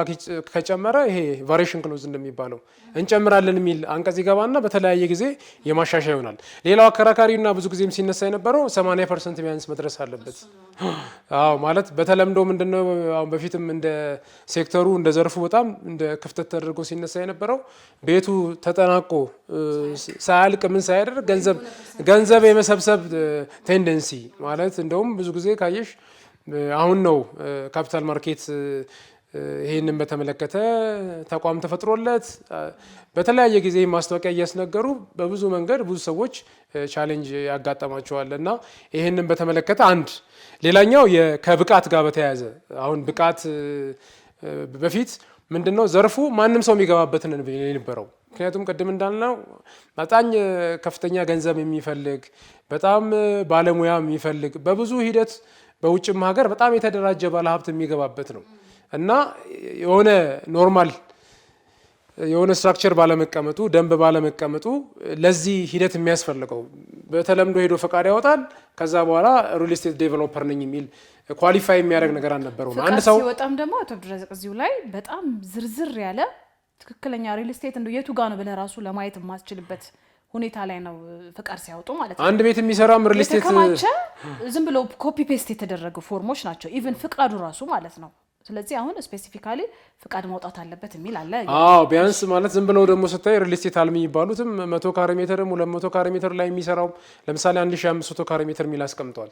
[SPEAKER 2] ከጨመረ ይሄ ቫሪዬሽን ክሎዝ እንደሚባለው እንጨምራለን የሚል አንቀጽ ይገባና በተለያየ ጊዜ የማሻሻያ ይሆናል። ሌላው አከራካሪና ብዙ ጊዜም ሲነሳ የነበረው 80% ቢያንስ መድረስ አለበት። አዎ ማለት በተለምዶ ምንድነው አሁን በፊትም እንደ ሴክተሩ እንደ ዘርፉ በጣም እንደ ክፍተት ተደርጎ ሲነሳ የነበረው ቤቱ ተጠናቆ ሳያልቅ ምን ሳያደርግ ገንዘብ የመሰብሰብ ቴንደንሲ ማለት እንደውም ብዙ ጊዜ ካየሽ አሁን ነው ካፒታል ማርኬት ይሄንን በተመለከተ ተቋም ተፈጥሮለት በተለያየ ጊዜ ማስታወቂያ እያስነገሩ በብዙ መንገድ ብዙ ሰዎች ቻሌንጅ ያጋጠማቸዋል እና ይሄንን በተመለከተ አንድ ሌላኛው ከብቃት ጋር በተያያዘ አሁን ብቃት በፊት ምንድነው ዘርፉ ማንም ሰው የሚገባበት ነው የነበረው። ምክንያቱም ቅድም እንዳልነው በጣም ከፍተኛ ገንዘብ የሚፈልግ በጣም ባለሙያ የሚፈልግ በብዙ ሂደት በውጭም ሀገር በጣም የተደራጀ ባለሀብት የሚገባበት ነው እና የሆነ ኖርማል የሆነ ስትራክቸር ባለመቀመጡ ደንብ ባለመቀመጡ ለዚህ ሂደት የሚያስፈልገው በተለምዶ ሄዶ ፈቃድ ያወጣል። ከዛ በኋላ ሪል ስቴት ዴቨሎፐር ነኝ የሚል ኳሊፋይ የሚያደርግ ነገር አልነበረው።
[SPEAKER 1] አንድ ሰው ሲወጣም ደግሞ አቶ ድረዘቅ እዚሁ ላይ በጣም ዝርዝር ያለ ትክክለኛ ሪል ስቴት እንደው የቱ ጋር ነው ብለህ ራሱ ለማየት የማትችልበት ሁኔታ ላይ ነው ፍቃድ ሲያወጡ ማለት ነው።
[SPEAKER 2] አንድ ቤት የሚሰራም ሪል ስቴት
[SPEAKER 1] ዝም ብሎ ኮፒ ፔስት የተደረጉ ፎርሞች ናቸው ኢቭን ፍቃዱ ራሱ ማለት ነው። ስለዚህ አሁን ስፔሲፊካሊ ፍቃድ ማውጣት አለበት የሚል አለ።
[SPEAKER 2] አዎ ቢያንስ ማለት ዝም ብለው ደግሞ ስታይ ሪል ስቴት አልሚ የሚባሉትም 100 ካሬ ሜትርም 200 ካሬ ሜትር ላይ የሚሰራው ለምሳሌ 1500 ካሬ ሜትር የሚል አስቀምጧል።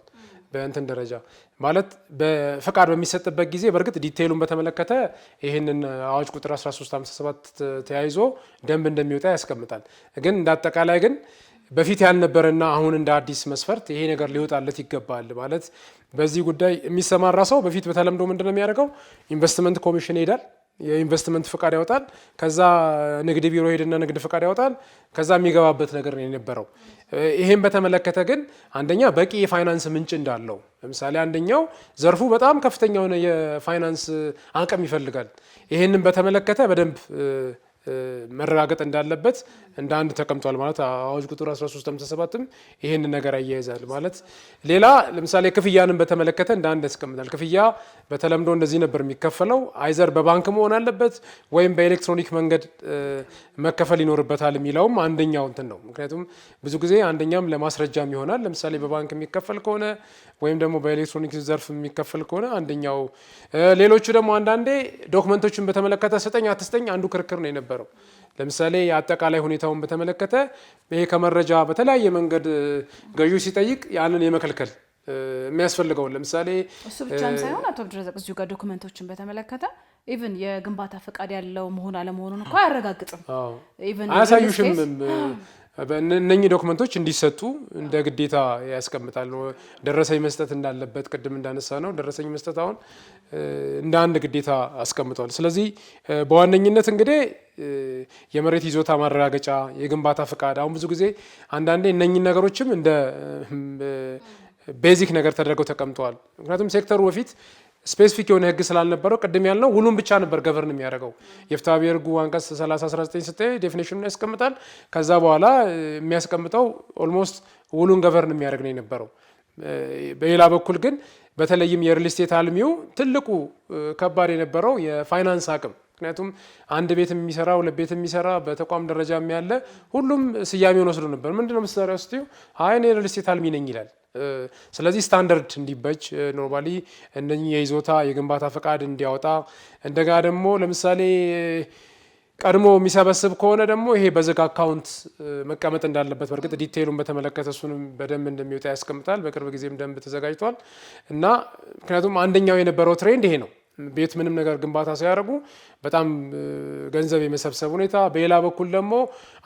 [SPEAKER 2] በእንትን ደረጃ ማለት በፍቃድ በሚሰጥበት ጊዜ በእርግጥ ዲቴይሉን በተመለከተ ይሄንን አዋጅ ቁጥር 1357 ተያይዞ ደንብ እንደሚወጣ ያስቀምጣል። ግን እንዳጠቃላይ ግን በፊት ያልነበረና አሁን እንደ አዲስ መስፈርት ይሄ ነገር ሊወጣለት ይገባል ማለት በዚህ ጉዳይ የሚሰማራ ሰው በፊት በተለምዶ ምንድነው የሚያደርገው ኢንቨስትመንት ኮሚሽን ይሄዳል፣ የኢንቨስትመንት ፍቃድ ያወጣል፣ ከዛ ንግድ ቢሮ ሄድና ንግድ ፍቃድ ያወጣል፣ ከዛ የሚገባበት ነገር ነው የነበረው። ይሄን በተመለከተ ግን አንደኛ በቂ የፋይናንስ ምንጭ እንዳለው ለምሳሌ አንደኛው ዘርፉ በጣም ከፍተኛ የሆነ የፋይናንስ አቅም ይፈልጋል። ይሄንን በተመለከተ በደንብ መረጋገጥ እንዳለበት እንደ አንድ ተቀምጧል ማለት አዋጅ ቁጥር 1357ም ይሄን ነገር አያይዛል ማለት ሌላ ለምሳሌ ክፍያንን በተመለከተ እንደ አንድ ያስቀምጣል ክፍያ በተለምዶ እንደዚህ ነበር የሚከፈለው አይዘር በባንክ መሆን አለበት ወይም በኤሌክትሮኒክ መንገድ መከፈል ይኖርበታል የሚለውም አንደኛው እንትን ነው ምክንያቱም ብዙ ጊዜ አንደኛም ለማስረጃም ይሆናል ለምሳሌ በባንክ የሚከፈል ከሆነ ወይም ደግሞ በኤሌክትሮኒክ ዘርፍ የሚከፈል ከሆነ አንደኛው ሌሎቹ ደግሞ አንዳንዴ ዶክመንቶችን በተመለከተ ሰጠኝ አትስጠኝ አንዱ ክርክር ነው የነበረው ለምሳሌ የአጠቃላይ ሁኔታውን በተመለከተ ይሄ ከመረጃ በተለያየ መንገድ ገዢው ሲጠይቅ ያንን የመከልከል የሚያስፈልገው ለምሳሌ
[SPEAKER 1] እሱ ብቻም ሳይሆን አቶ አብዱረዛቅ እዚሁ ጋር ዶክመንቶችን በተመለከተ ኢቭን የግንባታ ፈቃድ ያለው መሆን አለመሆኑን እንኳን አያረጋግጥም
[SPEAKER 2] ኢቭን አያሳዩሽም በእነኚህ ዶክመንቶች እንዲሰጡ እንደ ግዴታ ያስቀምጣል ነው ደረሰኝ መስጠት እንዳለበት ቅድም እንዳነሳ ነው ደረሰኝ መስጠት አሁን እንደ አንድ ግዴታ አስቀምጧል ስለዚህ በዋነኝነት እንግዲህ የመሬት ይዞታ ማረጋገጫ የግንባታ ፈቃድ አሁን ብዙ ጊዜ አንዳንዴ እነኚህ ነገሮችም እንደ ቤዚክ ነገር ተደርገው ተቀምጠዋል ምክንያቱም ሴክተሩ በፊት ስፔሲፊክ የሆነ ህግ ስላልነበረው ቅድም ያልነው ውሉን ብቻ ነበር ገቨርን የሚያደርገው የፍትሐ ብሔር ህጉ አንቀጽ 3019 ስታይ ዴፊኒሽኑን ያስቀምጣል ከዛ በኋላ የሚያስቀምጠው ኦልሞስት ውሉን ገቨርን የሚያደርግ ነው የነበረው በሌላ በኩል ግን በተለይም የሪል ስቴት አልሚው ትልቁ ከባድ የነበረው የፋይናንስ አቅም ምክንያቱም አንድ ቤት የሚሰራ ሁለት ቤት የሚሰራ በተቋም ደረጃ ያለ ሁሉም ስያሜውን ወስዶ ነበር ምንድነው መሳሪያ ውስጥ አይ እኔ ሪል ስቴት አልሚ ነኝ ይላል ስለዚህ ስታንዳርድ እንዲበጅ ኖርማሊ እነኚህ የይዞታ የግንባታ ፈቃድ እንዲያወጣ እንደጋ ደግሞ ለምሳሌ ቀድሞ የሚሰበስብ ከሆነ ደግሞ ይሄ በዝግ አካውንት መቀመጥ እንዳለበት በርግጥ ዲቴይሉን በተመለከተ እሱንም በደንብ እንደሚወጣ ያስቀምጣል በቅርብ ጊዜም ደንብ ተዘጋጅቷል እና ምክንያቱም አንደኛው የነበረው ትሬንድ ይሄ ነው ቤት ምንም ነገር ግንባታ ሲያደርጉ በጣም ገንዘብ የመሰብሰብ ሁኔታ በሌላ በኩል ደግሞ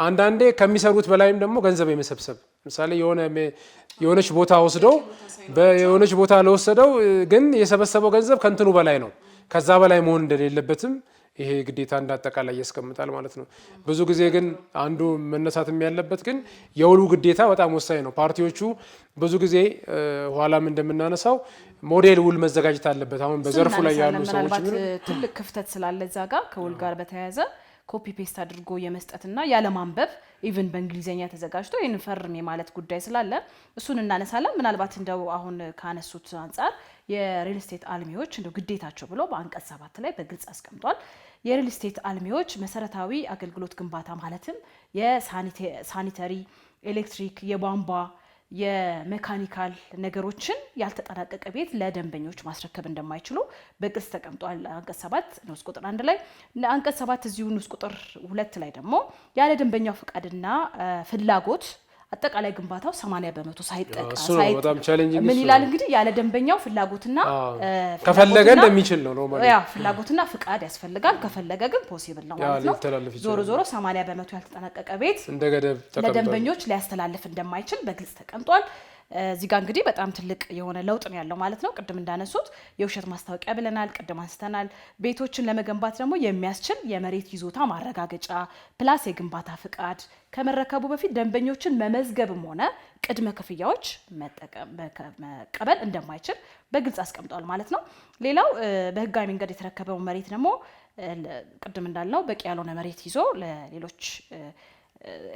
[SPEAKER 2] አንዳንዴ ከሚሰሩት በላይም ደግሞ ገንዘብ የመሰብሰብ ምሳሌ የሆነች ቦታ ወስደው በየሆነች ቦታ ለወሰደው ግን የሰበሰበው ገንዘብ ከንትኑ በላይ ነው ከዛ በላይ መሆን እንደሌለበትም ይሄ ግዴታ እንዳጠቃላይ ያስቀምጣል ማለት ነው ብዙ ጊዜ ግን አንዱ መነሳት የሚያለበት ግን የውሉ ግዴታ በጣም ወሳኝ ነው ፓርቲዎቹ ብዙ ጊዜ ኋላም እንደምናነሳው ሞዴል ውል መዘጋጀት አለበት አሁን በዘርፉ ላይ ያሉ ሰዎች
[SPEAKER 1] ትልቅ ክፍተት ስላለ እዛ ጋር ከውል ጋር በተያያዘ ኮፒ ፔስት አድርጎ የመስጠትና ያለ ማንበብ ኢቭን በእንግሊዘኛ ተዘጋጅቶ ይሄን ፈርም የማለት ጉዳይ ስላለ እሱን እናነሳለን ምናልባት እንደው አሁን ካነሱት አንፃር የሪል ስቴት አልሚዎች እንደው ግዴታቸው ብሎ በአንቀጽ 7 ላይ በግልጽ አስቀምጧል የሪል ስቴት አልሚዎች መሰረታዊ አገልግሎት ግንባታ ማለትም የሳኒተሪ ኤሌክትሪክ የቧንቧ የሜካኒካል ነገሮችን ያልተጠናቀቀ ቤት ለደንበኞች ማስረከብ እንደማይችሉ በግልጽ ተቀምጧል አንቀጽ 7 ንዑስ ቁጥር 1 ላይ አንቀጽ 7 እዚሁ ንዑስ ቁጥር 2 ላይ ደግሞ ያለ ደንበኛው ፍቃድና ፍላጎት አጠቃላይ ግንባታው 80% ሳይጠቃ ምን ይላል እንግዲህ ያለ ደንበኛው ፍላጎትና
[SPEAKER 2] ከፈለገ እንደሚችል ነው ነው ማለት
[SPEAKER 1] ያ ፍላጎትና ፍቃድ ያስፈልጋል ከፈለገ ግን ፖሲብል ነው ማለት ነው ዞሮ 80% ያልተጠናቀቀ ቤት ለደንበኞች ሊያስተላልፍ እንደማይችል በግልጽ ተቀምጧል እዚህ ጋር እንግዲህ በጣም ትልቅ የሆነ ለውጥ ነው ያለው ማለት ነው ቅድም እንዳነሱት የውሸት ማስታወቂያ ብለናል ቅድም አንስተናል ቤቶችን ለመገንባት ደግሞ የሚያስችል የመሬት ይዞታ ማረጋገጫ ፕላስ የግንባታ ፍቃድ ከመረከቡ በፊት ደንበኞችን መመዝገብም ሆነ ቅድመ ክፍያዎች መቀበል እንደማይችል በግልጽ አስቀምጧል ማለት ነው ሌላው በህጋዊ መንገድ የተረከበው መሬት ደግሞ ቅድም እንዳልነው በቂ ያልሆነ መሬት ይዞ ለሌሎች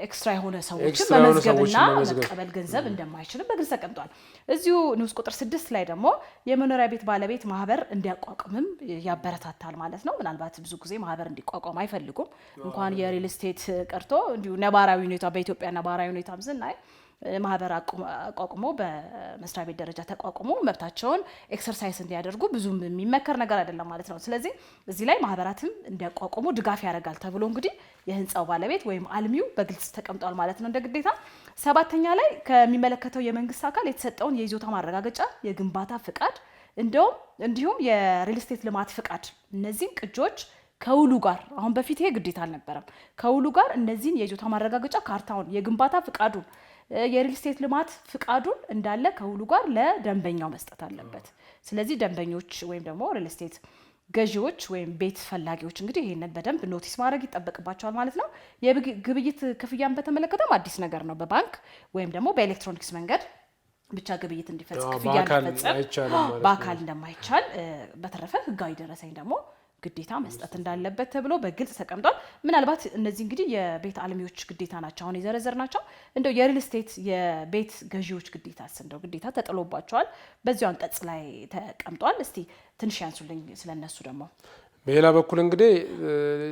[SPEAKER 1] ኤክስትራ የሆነ ሰዎችን መመዝገብና መቀበል ገንዘብ እንደማይችል በግልጽ ተቀምጧል እዚሁ ንዑስ ቁጥር 6 ላይ ደግሞ የመኖሪያ ቤት ባለቤት ማህበር እንዲያቋቁምም ያበረታታል ማለት ነው ምናልባት ብዙ ጊዜ ማህበር እንዲቋቋም አይፈልጉም እንኳን የሪል ስቴት ቀርቶ እንዲሁ ነባራዊ ሁኔታ በኢትዮጵያ ነባራዊ ሁኔታም ስናይ ማህበር አቋቁሞ በመስሪያ ቤት ደረጃ ተቋቁሞ መብታቸውን ኤክሰርሳይዝ እንዲያደርጉ ብዙም የሚመከር ነገር አይደለም ማለት ነው ስለዚህ እዚህ ላይ ማህበራትም እንዲያቋቁሙ ድጋፍ ያደርጋል ተብሎ እንግዲህ የህንጻው ባለቤት ወይም አልሚው በግልጽ ተቀምጧል ማለት ነው እንደ ግዴታ 7ኛ ላይ ከሚመለከተው የመንግስት አካል የተሰጠውን የይዞታ ማረጋገጫ የግንባታ ፍቃድ እንዲሁም የሪል ስቴት ልማት ፍቃድ እነዚህ ቅጆች ከውሉ ጋር አሁን በፊት ይሄ ግዴታ አልነበረም ከውሉ ጋር እነዚህን የይዞታ ማረጋገጫ ካርታውን የግንባታ ፍቃዱን የሪል ስቴት ልማት ፍቃዱን እንዳለ ከውሉ ጋር ለደንበኛው መስጠት አለበት ስለዚህ ደንበኞች ወይም ደግሞ ሪል ስቴት ገዢዎች ወይም ቤት ፈላጊዎች እንግዲህ ይሄንን በደንብ ኖቲስ ማድረግ ይጠበቅባቸዋል ማለት ነው የግብይት ክፍያን በተመለከተም አዲስ ነገር ነው በባንክ ወይም ደግሞ በኤሌክትሮኒክስ መንገድ ብቻ ግብይት እንዲፈጽም ክፍያ እንዲፈጽም በአካል እንደማይቻል በተረፈ ህጋዊ ደረሰኝ ደግሞ ግዴታ መስጠት እንዳለበት ተብሎ በግልጽ ተቀምጧል። ምናልባት እነዚህ እንግዲህ የቤት አልሚዎች ግዴታ ናቸው አሁን የዘረዘርናቸው። እንደው የሪል ስቴት የቤት ገዢዎች ግዴታስ እንደው ግዴታ ተጥሎባቸዋል በዚሁ አንቀጽ ላይ ተቀምጧል። እስቲ ትንሽ ያንሱልኝ ስለነሱ ደግሞ።
[SPEAKER 2] በሌላ በኩል እንግዲህ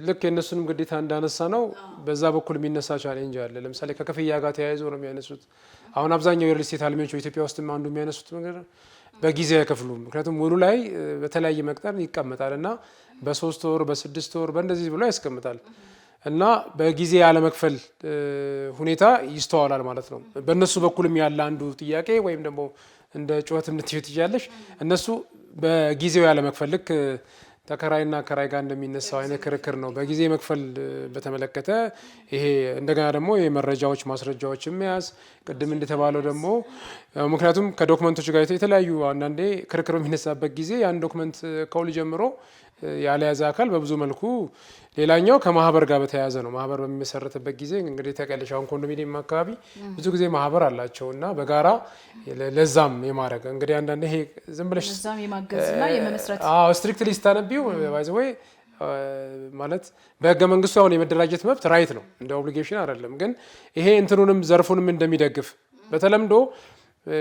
[SPEAKER 2] ልክ የነሱንም ግዴታ እንዳነሳ ነው በዛ በኩል የሚነሳ ቻሌንጅ አለ። ለምሳሌ ከክፍያ ጋር ተያይዞ ነው የሚያነሱት። አሁን አብዛኛው የሪል ስቴት አልሚዎች በኢትዮጵያ ውስጥም አንዱ የሚያነሱት ነገር በጊዜ አይከፍሉም። ምክንያቱም ውሉ ላይ በተለያየ መቅጠር ይቀመጣል እና በ3 ወር በ6 ወር በእንደዚህ ብሎ ያስቀምጣል እና በጊዜ ያለመክፈል ሁኔታ ይስተዋላል ማለት ነው። በእነሱ በኩልም ያለ አንዱ ጥያቄ ወይም ደግሞ እንደ ጩኸትም ልትይው ትችያለሽ። እነሱ በጊዜው ያለመክፈል ልክ ተከራይና ከራይ ጋር እንደሚነሳው አይነት ክርክር ነው በጊዜ መክፈል በተመለከተ። ይሄ እንደገና ደግሞ የመረጃዎች ማስረጃዎች መያዝ ቅድም እንደተባለው ደግሞ ምክንያቱም ከዶክመንቶች ጋር የተለያዩ አንዳንዴ ክርክር የሚነሳበት ጊዜ ያን ዶክመንት ከውል ጀምሮ ያለያዘ አካል በብዙ መልኩ ሌላኛው ከማህበር ጋር በተያያዘ ነው። ማህበር በሚመሰረትበት ጊዜ እንግዲህ ተቀለሽ አሁን ኮንዶሚኒየም አካባቢ ብዙ ጊዜ ማህበር አላቸው እና በጋራ ለዛም የማድረግ እንግዲህ አንዳንዴ ይሄ ዝም ብለሽ
[SPEAKER 1] ለዛም የማገዝና የመመስረት
[SPEAKER 2] ስትሪክትሊ ስታነቢው ባይ ዘ ወይ ማለት በህገ መንግስቱ አሁን የመደራጀት መብት ራይት ነው እንደ ኦብሊጌሽን አይደለም። ግን ይሄ እንትኑንም ዘርፉንም እንደሚደግፍ በተለምዶ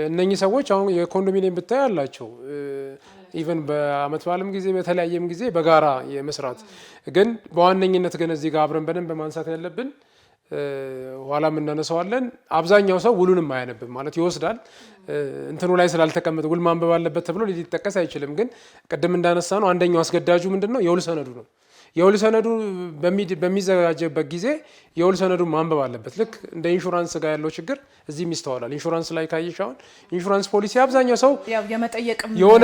[SPEAKER 2] እነኚህ ሰዎች አሁን የኮንዶሚኒየም ብታይ አላቸው ኢቨን በአመት በዓልም ጊዜ በተለያየም ጊዜ በጋራ የመስራት ግን በዋነኝነት ግን እዚህ ጋር አብረን በደንብ ማንሳት ያለብን ኋላ እናነሳዋለን። አብዛኛው ሰው ውሉንም አያነብም ማለት ይወስዳል እንትኑ ላይ ስላልተቀመጠ ውል ማንበብ አለበት ተብሎ ሊጠቀስ አይችልም። ግን ቅድም እንዳነሳ ነው አንደኛው አስገዳጁ ምንድነው የውል ሰነዱ ነው። የውል ሰነዱ በሚዘጋጀበት ጊዜ የውል ሰነዱ ማንበብ አለበት። ልክ እንደ ኢንሹራንስ ጋር ያለው ችግር እዚህም ይስተዋላል። ኢንሹራንስ ላይ ካየሽ አሁን ኢንሹራንስ ፖሊሲ አብዛኛው ሰው የሆነ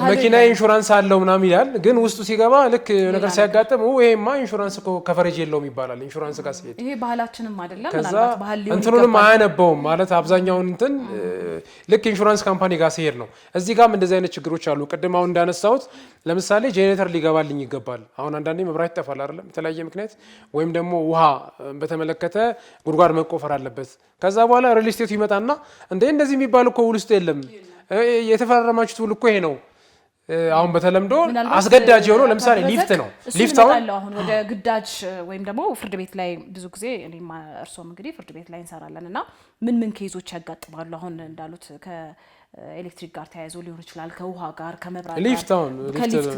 [SPEAKER 2] መኪና ኢንሹራንስ አለው ምናምን ይላል። ግን ውስጡ ሲገባ ልክ ነገር ሲያጋጥም ይሄማ ኢንሹራንስ እኮ ከቨሬጅ የለውም ይባላል። ኢንሹራንስ ጋር ሲሄድ
[SPEAKER 1] ይሄ ባህላችንም አይደለም
[SPEAKER 2] ምናልባት ባህል ሊሆን እንትኑንም አያነበውም ማለት አብዛኛውን እንትን ልክ ኢንሹራንስ ካምፓኒ ጋር ሲሄድ ነው። እዚህ ጋርም እንደዚህ አይነት ችግሮች አሉ። ቅድም አሁን እንዳነሳሁት ለምሳሌ ጄኔሬተር ሊገባልኝ ይገባል። አሁን አንዳንዴ መብራት ይጠፋል አይደለም የተለያየ ምክንያት ወይም ደግሞ ውሃ በተመለከተ ጉድጓድ መቆፈር አለበት። ከዛ በኋላ ሪል ስቴቱ ይመጣና እንደዚህ የሚባል እኮ ውል ውስጥ የለም የተፈራረማችሁት ውል እኮ ይሄ ነው። አሁን በተለምዶ አስገዳጅ የሆነው ለምሳሌ ሊፍት ነው። ሊፍት
[SPEAKER 1] አሁን ወደ ግዳጅ ወይም ደግሞ ፍርድ ቤት ላይ ብዙ ጊዜ እኔም እርሶም እንግዲህ ፍርድ ቤት ላይ እንሰራለን እና ምን ኬዞች ያጋጥማሉ? አሁን እንዳሉት ኤሌክትሪክ ጋር ተያይዞ ሊሆን ይችላል፣ ከውሃ ጋር ከመብራት
[SPEAKER 2] ሊፍት አሁን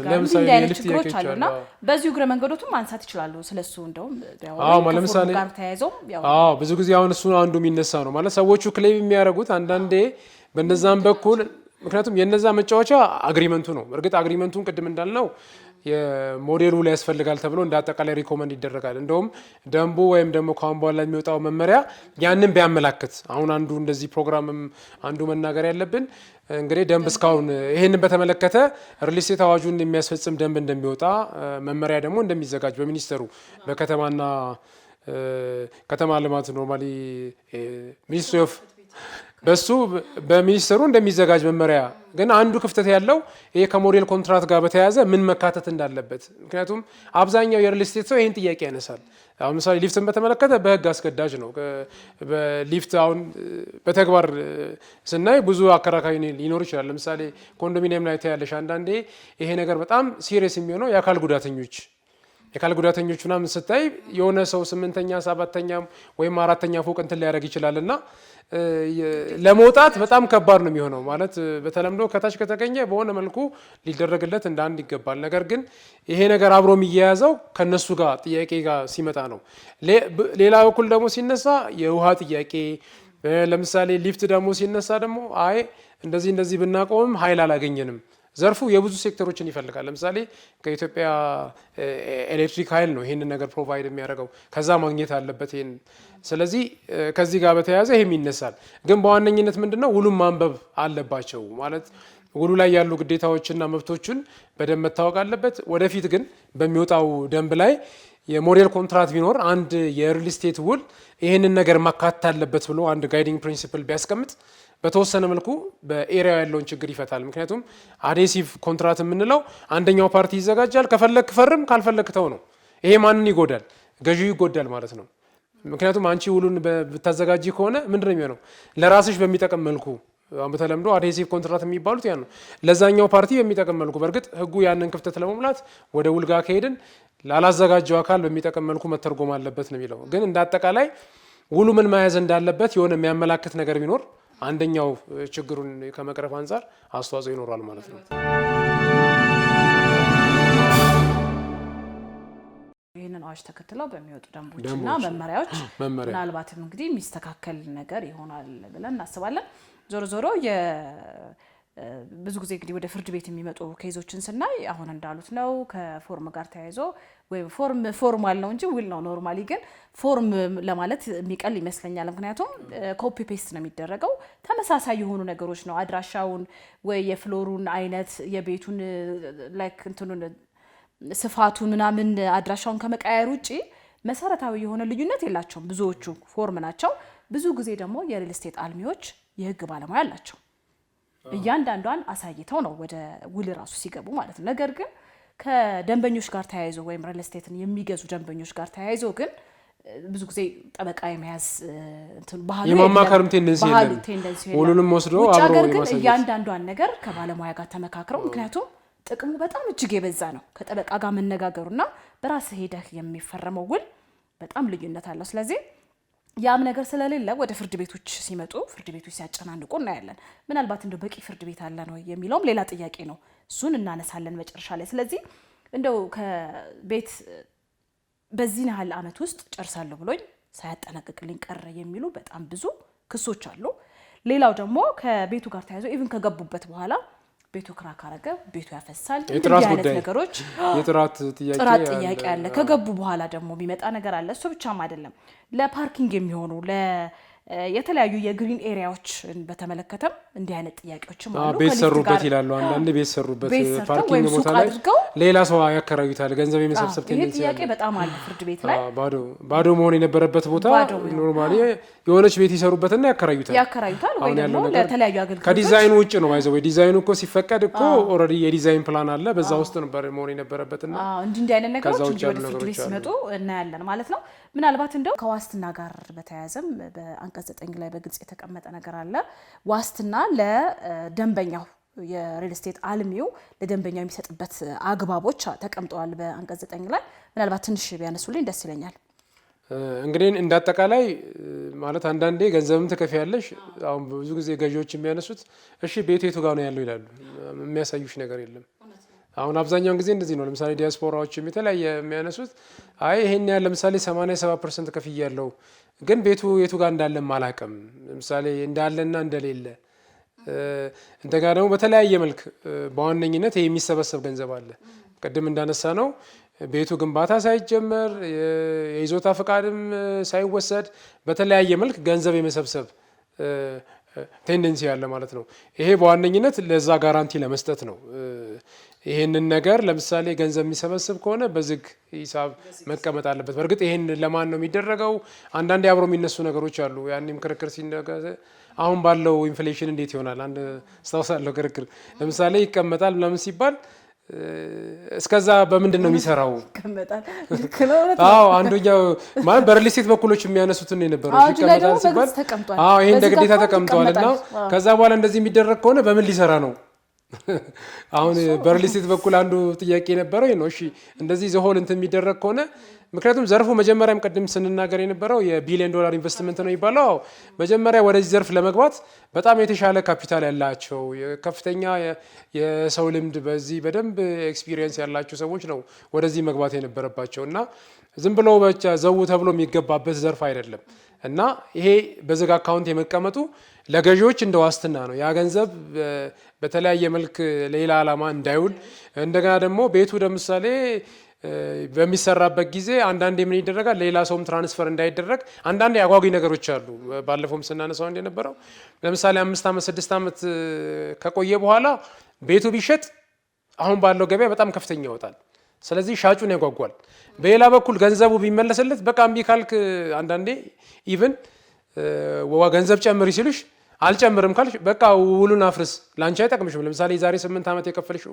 [SPEAKER 1] ለምሳሌ ኤሌክትሪክ ችግሮች አሉና በዚሁ እግረ መንገዶቱም ማንሳት ይችላሉ ስለሱ። እንደውም
[SPEAKER 2] ለምሳሌ
[SPEAKER 1] ጋር ተያይዞ
[SPEAKER 2] ብዙ ጊዜ አሁን እሱ አንዱ የሚነሳ ነው ማለት ሰዎቹ ክሌም የሚያደርጉት አንዳንዴ በእነዛም በኩል ምክንያቱም የነዛ መጫወቻ አግሪመንቱ ነው። እርግጥ አግሪመንቱን ቅድም እንዳልነው የሞዴሉ ላይ ያስፈልጋል ተብሎ እንደ አጠቃላይ ሪኮመንድ ይደረጋል። እንደውም ደንቡ ወይም ደግሞ ካሁን በኋላ የሚወጣው መመሪያ ያንን ቢያመላክት አሁን አንዱ እንደዚህ ፕሮግራምም አንዱ መናገር ያለብን እንግዲህ ደንብ እስካሁን ይሄንን በተመለከተ ሪል ስቴት አዋጁን የሚያስፈጽም ደንብ እንደሚወጣ መመሪያ ደግሞ እንደሚዘጋጅ በሚኒስተሩ በከተማና ከተማ ልማት ኖርማሊ ሚኒስትሪ ኦፍ በሱ በሚኒስተሩ እንደሚዘጋጅ መመሪያ ግን አንዱ ክፍተት ያለው ይሄ ከሞዴል ኮንትራክት ጋር በተያያዘ ምን መካተት እንዳለበት። ምክንያቱም አብዛኛው የሪል ስቴት ሰው ይሄን ጥያቄ ያነሳል። አሁን ምሳሌ ሊፍትን በተመለከተ በህግ አስገዳጅ ነው። በሊፍት አሁን በተግባር ስናይ ብዙ አከራካሪ ሊኖር ይችላል። ለምሳሌ ኮንዶሚኒየም ላይ ታያለሽ አንዳንዴ ይሄ ነገር በጣም ሲሪየስ የሚሆነው የአካል ጉዳተኞች ምናምን ስታይ የሆነ ሰው 8ኛ 7ኛ ወይም 4ኛ ፎቅ እንትን ሊያደርግ ይችላልና ለመውጣት በጣም ከባድ ነው የሚሆነው። ማለት በተለምዶ ከታች ከተገኘ በሆነ መልኩ ሊደረግለት እንደ አንድ ይገባል። ነገር ግን ይሄ ነገር አብሮ የሚያያዘው ከነሱ ጋር ጥያቄ ጋር ሲመጣ ነው። ሌላ በኩል ደግሞ ሲነሳ የውሃ ጥያቄ ለምሳሌ ሊፍት ደግሞ ሲነሳ ደግሞ እንደዚህ ብናቆምም ኃይል አላገኘንም። ዘርፉ የብዙ ሴክተሮችን ይፈልጋል። ለምሳሌ ከኢትዮጵያ ኤሌክትሪክ ኃይል ነው ይሄንን ነገር ፕሮቫይድ የሚያደርገው ከዛ ማግኘት አለበት ይሄን። ስለዚህ ከዚህ ጋር በተያያዘ ይሄም ይነሳል። ግን በዋነኝነት ምንድነው ውሉን ማንበብ አለባቸው ማለት ውሉ ላይ ያሉ ግዴታዎችና መብቶችን በደንብ መታወቅ አለበት። ወደፊት ግን በሚወጣው ደንብ ላይ የሞዴል ኮንትራክት ቢኖር አንድ የሪል ስቴት ውል ይሄንን ነገር ማካተት አለበት ብሎ አንድ ጋይዲንግ ፕሪንሲፕል ቢያስቀምጥ በተወሰነ መልኩ በኤሪያ ያለውን ችግር ይፈታል። ምክንያቱም አዴሲቭ ኮንትራክት የምንለው አንደኛው ፓርቲ ይዘጋጃል፣ ከፈለክ ፈርም ካልፈለክ ተው ነው። ይሄ ማንን ይጎዳል? ገዢው ይጎዳል ማለት ነው። ምክንያቱም አንቺ ውሉን ብታዘጋጂ ከሆነ ምንድነው የሚሆነው? ለራስሽ በሚጠቅም መልኩ በተለምዶ አድሄሲቭ ኮንትራት የሚባሉት ያ ነው። ለዛኛው ፓርቲ በሚጠቅም መልኩ በእርግጥ ህጉ ያንን ክፍተት ለመሙላት ወደ ውልጋ ከሄድን ላላዘጋጀው አካል በሚጠቅም መልኩ መተርጎም አለበት ነው የሚለው። ግን እንደ አጠቃላይ ውሉ ምን መያዝ እንዳለበት የሆነ የሚያመላክት ነገር ቢኖር አንደኛው ችግሩን ከመቅረፍ አንፃር አስተዋጽኦ ይኖራል ማለት ነው።
[SPEAKER 1] ይህንን አዋጅ ተከትለው በሚወጡ ደንቦችና መመሪያዎች ምናልባትም እንግዲህ የሚስተካከል ነገር ይሆናል ብለን እናስባለን። ዞሮ ዞሮ ብዙ ጊዜ እንግዲህ ወደ ፍርድ ቤት የሚመጡ ኬዞችን ስናይ አሁን እንዳሉት ነው ከፎርም ጋር ተያይዞ ወይ ፎርማል ነው እንጂ ውል ነው። ኖርማሊ ግን ፎርም ለማለት የሚቀል ይመስለኛል። ምክንያቱም ኮፒ ፔስት ነው የሚደረገው፣ ተመሳሳይ የሆኑ ነገሮች ነው። አድራሻውን ወይ የፍሎሩን አይነት የቤቱን ላይክ እንትኑን ስፋቱን ምናምን አድራሻውን ከመቀያየር ውጪ መሰረታዊ የሆነ ልዩነት የላቸውም። ብዙዎቹ ፎርም ናቸው። ብዙ ጊዜ ደግሞ የሪል ስቴት አልሚዎች የህግ ባለሙያ አላቸው። እያንዳንዷን አሳይተው ነው ወደ ውል ራሱ ሲገቡ ማለት ነው። ነገር ግን ከደንበኞች ጋር ተያይዞ ወይም ሪል ስቴትን የሚገዙ ደንበኞች ጋር ተያይዞ ግን ብዙ ጊዜ ጠበቃ የመያዝ እንትን ባህሉ
[SPEAKER 2] የማማከርም ቴንደንሲ ሁሉንም ወስዶ አብሮ
[SPEAKER 1] ግን እያንዳንዷን ነገር ከባለሙያ ጋር ተመካክረው ምክንያቱም ጥቅሙ በጣም እጅግ የበዛ ነው። ከጠበቃ ጋር መነጋገሩና በራስ ሄደህ የሚፈረመው ውል በጣም ልዩነት አለው። ስለዚህ ያም ነገር ስለሌለ ወደ ፍርድ ቤቶች ሲመጡ ፍርድ ቤቶች ሲያጨናንቁ እናያለን። ምናልባት እንደው በቂ ፍርድ ቤት አለ ነው የሚለውም ሌላ ጥያቄ ነው። እሱን እናነሳለን መጨረሻ ላይ። ስለዚህ እንደው ከቤት በዚህ ያህል ዓመት ውስጥ ጨርሳለሁ ብሎኝ ሳያጠናቅቅልኝ ቀረ የሚሉ በጣም ብዙ ክሶች አሉ። ሌላው ደግሞ ከቤቱ ጋር ተያይዞ ኢቭን ከገቡበት በኋላ ቤቱ ክራክ አረገ፣ ቤቱ ያፈሳል።
[SPEAKER 2] የጥራት
[SPEAKER 1] አይነት ነገሮች
[SPEAKER 2] የጥራት
[SPEAKER 1] ጥያቄ አለ። ከገቡ በኋላ ደግሞ የሚመጣ ነገር አለ። እሱ ብቻም አይደለም፣ ለፓርኪንግ የሚሆኑ የተለያዩ የግሪን ኤሪያዎችን በተመለከተም እንዲህ አይነት ጥያቄዎችም አሉ።
[SPEAKER 2] ቤት ሰሩበት ይላሉ። አንዳንድ ቤት ሰሩበት ፓርኪንግ ቦታ ላይ ሌላ ሰው ያከራዩታል። ገንዘብ የመሰብሰብ ቴንደንሲ
[SPEAKER 1] ጥያቄ በጣም አለ ፍርድ ቤት ላይ።
[SPEAKER 2] ባዶ መሆን የነበረበት ቦታ ኖርማሊ የሆነች ቤት ይሰሩበትና ያከራዩታል
[SPEAKER 1] ወይ ደግሞ ለተለያዩ አገልግሎቶች
[SPEAKER 2] ከዲዛይኑ ውጭ ነው ባይዘው። ወይ ዲዛይኑ እኮ ሲፈቀድ እኮ ኦልሬዲ የዲዛይን ፕላን አለ፣ በዛ ውስጥ ነበር መሆን የነበረበትና
[SPEAKER 1] እንዲህ አይነት ነገሮች ወደ ፍርድ ቤት ሲመጡ እናያለን ማለት ነው። ምናልባት እንደው ከዋስትና ጋር በተያያዘም በአንቀጽ 9 ላይ በግልጽ የተቀመጠ ነገር አለ። ዋስትና ለደንበኛው የሪል ስቴት አልሚው ለደንበኛው የሚሰጥበት አግባቦች ተቀምጠዋል በአንቀጽ 9 ላይ። ምናልባት ትንሽ ቢያነሱልኝ ደስ ይለኛል።
[SPEAKER 2] እንግዲህ እንዳጠቃላይ ማለት አንዳንዴ ገንዘብም ትከፍያለሽ። አሁን ብዙ ጊዜ ገዢዎች የሚያነሱት እሺ ቤቱ የቱ ጋር ነው ያለው ይላሉ። የሚያሳዩሽ ነገር የለም። አሁን አብዛኛውን ጊዜ እንደዚህ ነው። ለምሳሌ ዲያስፖራዎችም የተለያየ የሚያነሱት አይ ይሄን ያህል ለምሳሌ 87% ከፍያለሁ ግን ቤቱ የቱ ጋር እንዳለም አላውቅም። ለምሳሌ እንዳለና እንደሌለ እንደገና ደግሞ በተለያየ መልክ በዋነኝነት ይሄ የሚሰበሰብ ገንዘብ አለ። ቅድም እንዳነሳ ነው ቤቱ ግንባታ ሳይጀመር የይዞታ ፈቃድም ሳይወሰድ በተለያየ መልክ ገንዘብ የመሰብሰብ ቴንደንሲ ያለ ማለት ነው። ይሄ በዋነኝነት ለዛ ጋራንቲ ለመስጠት ነው። ይሄንን ነገር ለምሳሌ ገንዘብ የሚሰበስብ ከሆነ በዝግ ሂሳብ መቀመጥ አለበት። በእርግጥ ይሄን ለማን ነው የሚደረገው? አንዳንዴ አብሮ የሚነሱ ነገሮች አሉ። ያኔም ክርክር ሲነገር አሁን ባለው ኢንፍሌሽን እንዴት ይሆናል? አንድ አስታውሳለሁ ክርክር ለምሳሌ ይቀመጣል ምናምን ሲባል እስከዛ በምንድን ነው የሚሰራው? አዎ አንዱኛው ማለት በሪል ስቴት በኩሎች የሚያነሱትን የነበረው ይቀመጣል ሲባል ይሄ እንደ ግዴታ ተቀምጧልና ከዛ በኋላ እንደዚህ የሚደረግ ከሆነ በምን ሊሰራ ነው? አሁን በሪል ስቴት በኩል አንዱ ጥያቄ የነበረው ነው። እሺ እንደዚህ ዘሆል እንትን የሚደረግ ከሆነ ምክንያቱም ዘርፉ መጀመሪያም ቅድም ስንናገር የነበረው የቢሊዮን ዶላር ኢንቨስትመንት ነው የሚባለው። መጀመሪያ ወደዚህ ዘርፍ ለመግባት በጣም የተሻለ ካፒታል ያላቸው ከፍተኛ የሰው ልምድ በዚህ በደንብ ኤክስፒሪየንስ ያላቸው ሰዎች ነው ወደዚህ መግባት የነበረባቸው እና ዝም ብሎ ብቻ ዘው ተብሎ የሚገባበት ዘርፍ አይደለም እና ይሄ በዝግ አካውንት የመቀመጡ ለገዢዎች እንደ ዋስትና ነው። ያ ገንዘብ በተለያየ መልክ ሌላ ዓላማ እንዳይውል እንደገና ደግሞ ቤቱ ለምሳሌ በሚሰራበት ጊዜ አንዳንዴ ምን ይደረጋል? ሌላ ሰውም ትራንስፈር እንዳይደረግ አንዳንዴ አጓጊ ነገሮች አሉ። ባለፈውም ስናነሳው እንደነበረው ለምሳሌ 5 ዓመት 6 ዓመት ከቆየ በኋላ ቤቱ ቢሸጥ አሁን ባለው ገበያ በጣም ከፍተኛ ይወጣል። ስለዚህ ሻጩን ያጓጓል። በሌላ በኩል ገንዘቡ ቢመለስለት በቃ እምቢ ካልክ አንዳንዴ ኢቭን ገንዘብ ጨምሪ ሲሉሽ አልጨምርም ካልሽ በቃ ውሉን አፍርስ፣ ላንቺ አይጠቅምሽም። ለምሳሌ የዛሬ 8 ዓመት የከፈልሽ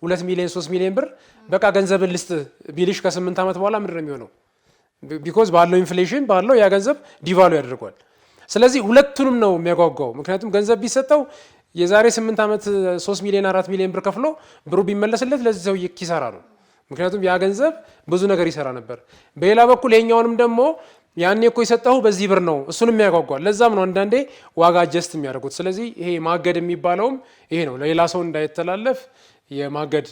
[SPEAKER 2] 2 ሚሊዮን 3 ሚሊዮን ብር በቃ ገንዘብን ልስጥ ቢልሽ ከ8 ዓመት በኋላ ምንድን ነው የሚሆነው? ቢኮዝ ባለው ኢንፍሌሽን ባለው ያ ገንዘብ ዲቫሉ ያደርጓል። ስለዚህ ሁለቱንም ነው የሚያጓጓው። ምክንያቱም ገንዘብ ቢሰጠው የዛሬ 8 ዓመት 3 ሚሊዮን 4 ሚሊዮን ብር ከፍሎ ብሩ ቢመለስለት ለዚህ ሰው ኪሳራ ነው። ምክንያቱም ያ ገንዘብ ብዙ ነገር ይሰራ ነበር። በሌላ በኩል የኛውንም ደግሞ ያኔ እኮ የሰጠው በዚህ ብር ነው እሱንም ያጓጓል። ለዛም ነው አንዳንዴ ዋጋ አጀስት የሚያደርጉት። ስለዚህ ይሄ ማገድ የሚባለውም ይሄ ነው፣ ለሌላ ሰው እንዳይተላለፍ የማገድ